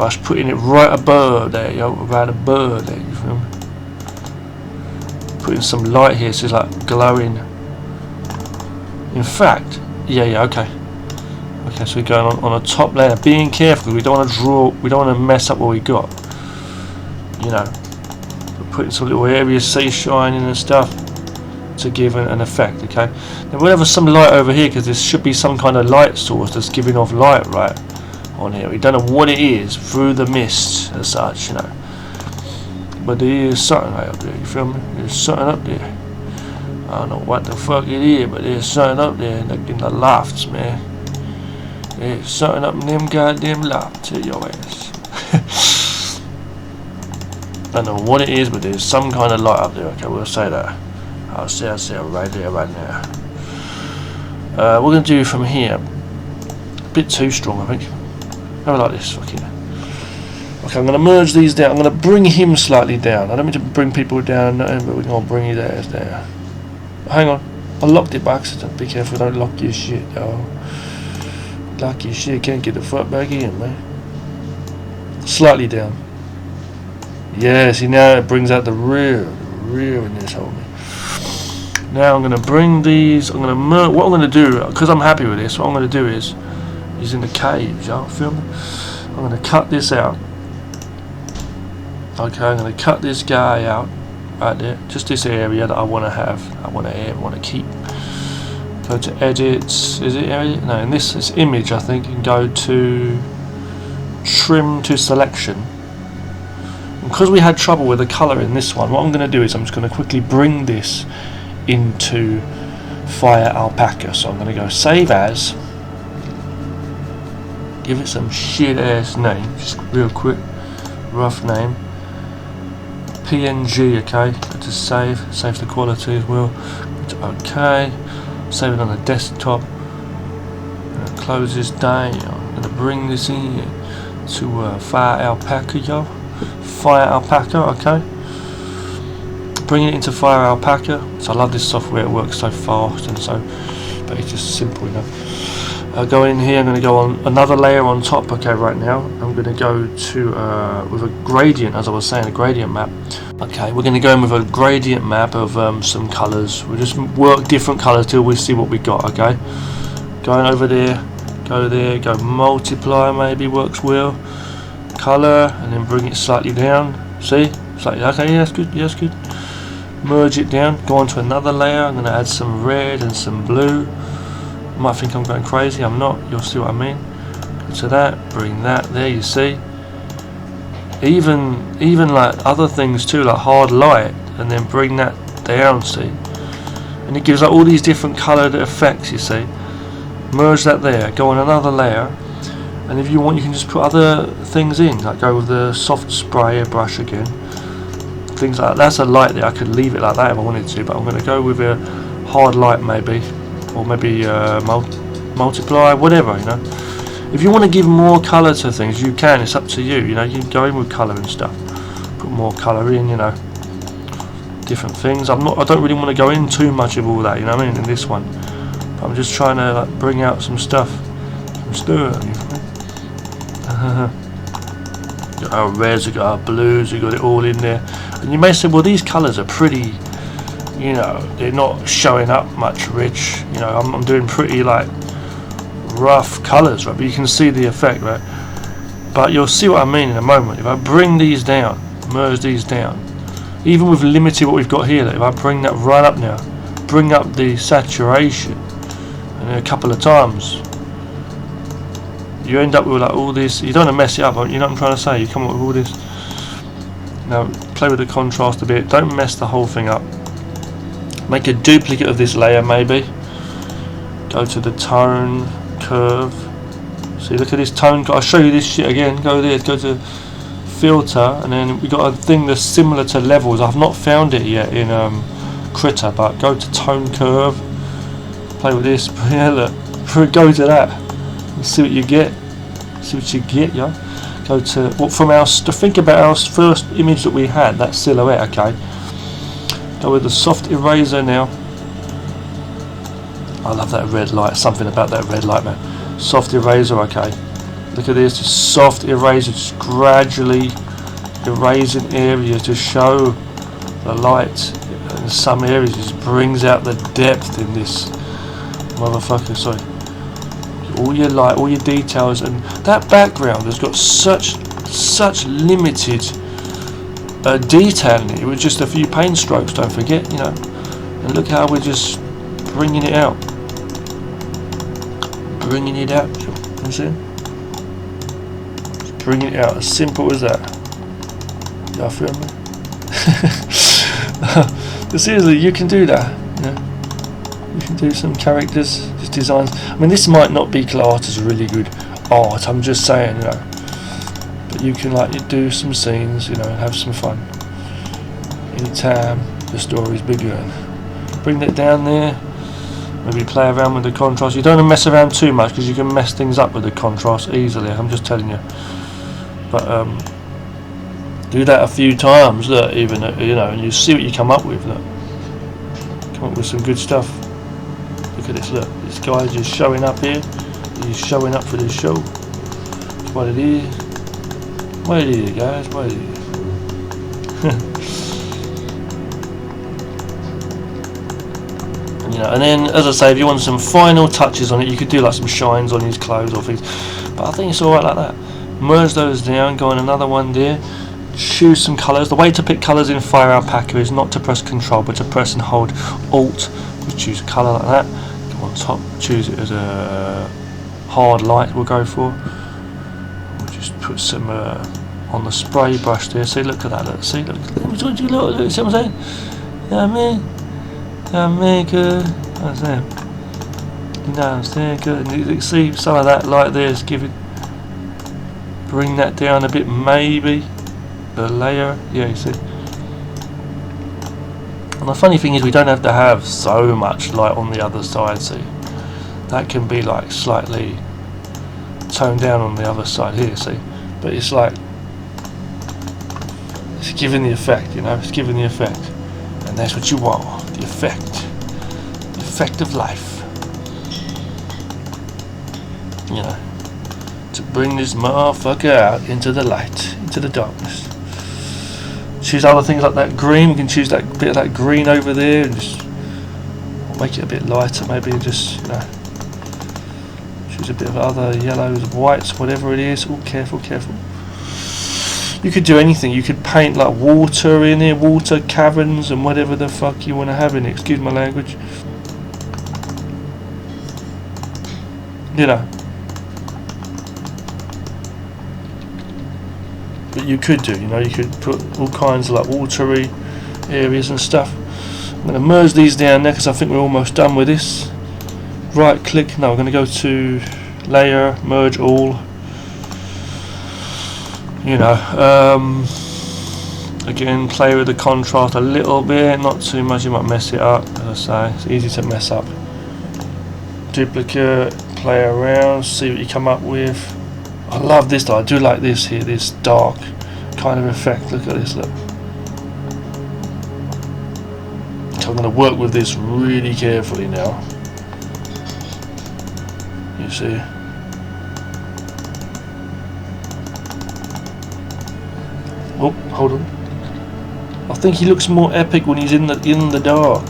I was putting it right above there, right above there, you feel me? Putting some light here, so it's like glowing. In fact, okay, so we're going on a top layer, being careful, we don't want to mess up what we got, we're putting some little areas, say, shining and stuff, to give an effect, okay? Now we'll have some light over here, because there should be some kind of light source that's giving off light, right, on here. We don't know what it is, through the mist, as such, but there is something right up there, you feel me? There's something up there. I don't know what the fuck it is, but there's something up there in the lofts, man. There's something up in them goddamn lofts, tell your ass. I don't know what it is, but there's some kind of light up there, okay, we'll say that. I'll say it right there, right now. We're going to do from here. A bit too strong, I think. Have it like this, fucking. Okay, I'm going to merge these down. I'm going to bring him slightly down. I don't mean to bring people down, but we're going to bring his ass down. Hang on. I locked it by accident. Be careful, don't lock your shit, though. Lock your shit, can't get the fuck back in, man. Slightly down. Yeah, see, now it brings out the rear in this whole thing. Now I'm going to bring these, what I'm going to do, because I'm happy with this, what I'm going to do is, he's in the caves, y'all feel me? I'm going to cut this out. Okay, I'm going to cut this guy out, right there, just this area that I want to have, I want to keep. Go to edit, is it area? No, in this image I think, and go to trim to selection. And because we had trouble with the colour in this one, what I'm going to do is I'm just going to quickly bring this into Fire Alpaca. So I'm going to go save as, give it some shit ass name, just real quick, rough name, PNG, okay, to save the quality as well, okay, save it on the desktop, close this down. I'm going to bring this in to Fire Alpaca, yo, Fire Alpaca, okay. Bring it into Fire Alpaca. So I love this software, it works so fast and so, but it's just simple enough. I'll go in here, I'm going to go on another layer on top, okay, right now. I'm going to go to, with a gradient, as I was saying, a gradient map. I'm Okay, we're going to go in with a gradient map of some colours. We'll just work different colours till we see what we got, okay? Going over there, go multiply, maybe works well. Colour, and then bring it slightly down. See? Slightly, okay, yeah, that's good, Merge it down, go on to another layer. I'm going to add some red and some blue. You might think I'm going crazy, I'm not, you'll see what I mean. Go to that, bring that there, you see? Even like other things too, like hard light, and then bring that down, see? And it gives like all these different coloured effects, you see? Merge that there, go on another layer, and if you want you can just put other things in, like go with the soft spray brush again, things like that. That's a light there, I could leave it like that if I wanted to, but I'm going to go with a hard light maybe, or maybe multiply, whatever, you know. If you want to give more colour to things, you can. It's up to you. You know, you can go in with colour and stuff. Put more colour in. You know, different things. I don't really want to go in too much of all that. You know what I mean? In this one, but I'm just trying to like bring out some stuff. Got our reds, we got our blues, we got it all in there. And you may say, well, these colours are pretty. You know, they're not showing up much rich. You know, I'm doing pretty like rough colours, right? But you can see the effect, right? But you'll see what I mean in a moment. If I bring these down, merge these down, even with limited what we've got here, if I bring that right up now, bring up the saturation, and then a couple of times, you end up with like all this. You don't want to mess it up, you know what I'm trying to say? You come up with all this. Now play with the contrast a bit, don't mess the whole thing up. Make a duplicate of this layer maybe. Go to the tone curve. See, look at this tone. I'll show you this shit again. Go there, go to filter, and then we got a thing that's similar to levels. I've not found it yet in Krita, but go to tone curve, play with this. Yeah, look, go to that and see what you get. See what you get, yeah. Go to think about our first image that we had, that silhouette. Okay, go with the soft eraser now. I love that red light, something about that red light, man. Soft eraser, okay. Look at this, just soft eraser, just gradually erasing areas to show the light. In some areas, just brings out the depth in this motherfucker, sorry. All your light, all your details, and that background has got such limited detail in it. It was just a few paint strokes, don't forget, you know. And look how we're just bringing it out. Bringing it out, you see? Just bringing it out, as simple as that. Y'all feel me? Seriously, you can do that. You know? You can do some characters, just designs. I mean, this might not be classed as really good art. I'm just saying, you know. But you can like do some scenes, you know, and have some fun. Anytime the story's begun. Bring that down there. Maybe play around with the contrast. You don't want to mess around too much because you can mess things up with the contrast easily. I'm just telling you. But do that a few times. Look, even you know, and you see what you come up with. Look, come up with some good stuff. Look at this. Look, this guy's just showing up here. He's showing up for this show. That's what it is. What it is, guys. What it is. You know, and then, as I say, if you want some final touches on it, you could do like some shines on his clothes or things. But I think it's alright like that. Merge those down, go on another one there. Choose some colours. The way to pick colours in Fire Alpaca is not to press Control, but to press and hold Alt. Just choose a colour like that. Go on top, choose it as a hard light we'll go for. We'll just put some on the spray brush there. See, look at that. Look, see, look, see what I'm saying? You know what I mean? Good. What's that? You know, understand? Good. And you see some of that light there. Just bring that down a bit, maybe. The layer, yeah, you see. And the funny thing is, we don't have to have so much light on the other side. See, that can be like slightly toned down on the other side here. See, but it's like it's giving the effect, you know. It's giving the effect, and that's what you want. The effect of life, you know, to bring this motherfucker out into the light, into the darkness. choose other things like that green. We can choose that bit of that green over there and just make it a bit lighter, maybe, just, you know, choose a bit of other yellows, whites, whatever it is. Oh, careful, careful. You could do anything. You could paint like water in here, water caverns and whatever the fuck you want to have in it. Excuse my language. You know. But you could do, you know, you could put all kinds of like watery areas and stuff. I'm going to merge these down there because I think we're almost done with this. Right click. Now we're going to go to layer, merge all. You know, again, play with the contrast a little bit, not too much, you might mess it up. As I say, it's easy to mess up. Duplicate, play around, see what you come up with. I love this though, I do like this here, this dark kind of effect. Look at this, look. So I'm going to work with this really carefully now. You see. Oh, hold on. I think he looks more epic when he's in the dark.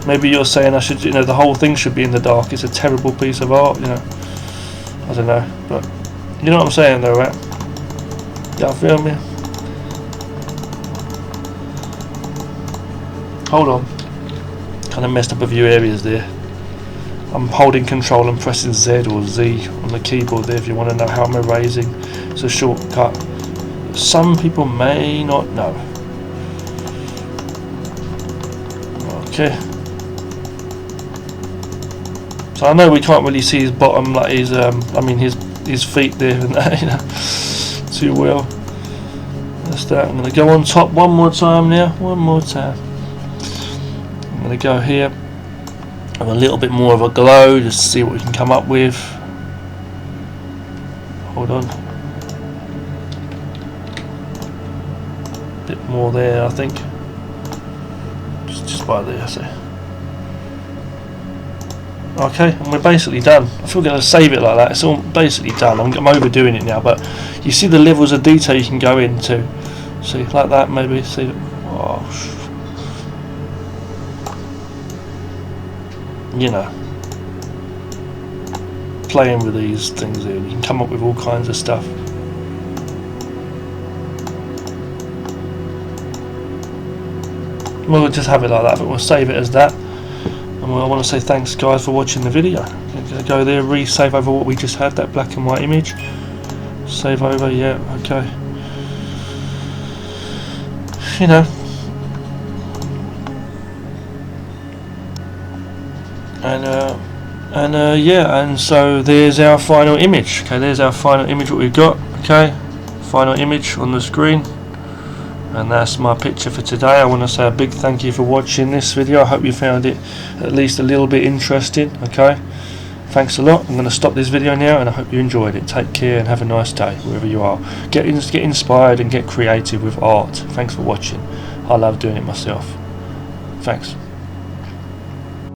Maybe you're saying I should, you know, the whole thing should be in the dark. It's a terrible piece of art, you know. I don't know, but you know what I'm saying though, right? Y'all feel me? Hold on. Kind of messed up a few areas there. I'm holding control and pressing Z or Z on the keyboard there if you want to know how I'm erasing. It's a shortcut. Some people may not know. Okay. So I know we can't really see his bottom, like his, I mean his feet there and that, you know, too well. That's that. I'm going to go on top one more time now. One more time. I'm going to go here. Have a little bit more of a glow, just to see what we can come up with. Hold on. Bit more there, I think. Just by there, so. Okay, and we're basically done. I feel we're going to save it like that. It's all basically done. I'm overdoing it now, but you see the levels of detail you can go into. See, like that maybe. See, oh, you know, playing with these things here, you can come up with all kinds of stuff. We'll just have it like that, but we'll save it as that. And I want to say thanks guys for watching the video. I'm going to go there, re-save over what we just had, that black and white image. Save over, yeah, okay. You know. And yeah, and so there's our final image. Okay, there's our final image, what we've got. Okay, final image on the screen. And that's my picture for today. I want to say a big thank you for watching this video. I hope you found it at least a little bit interesting. Okay, thanks a lot. I'm going to stop this video now, and I hope you enjoyed it. Take care and have a nice day wherever you are. Get inspired and get creative with art. Thanks for watching. I love doing it myself. Thanks.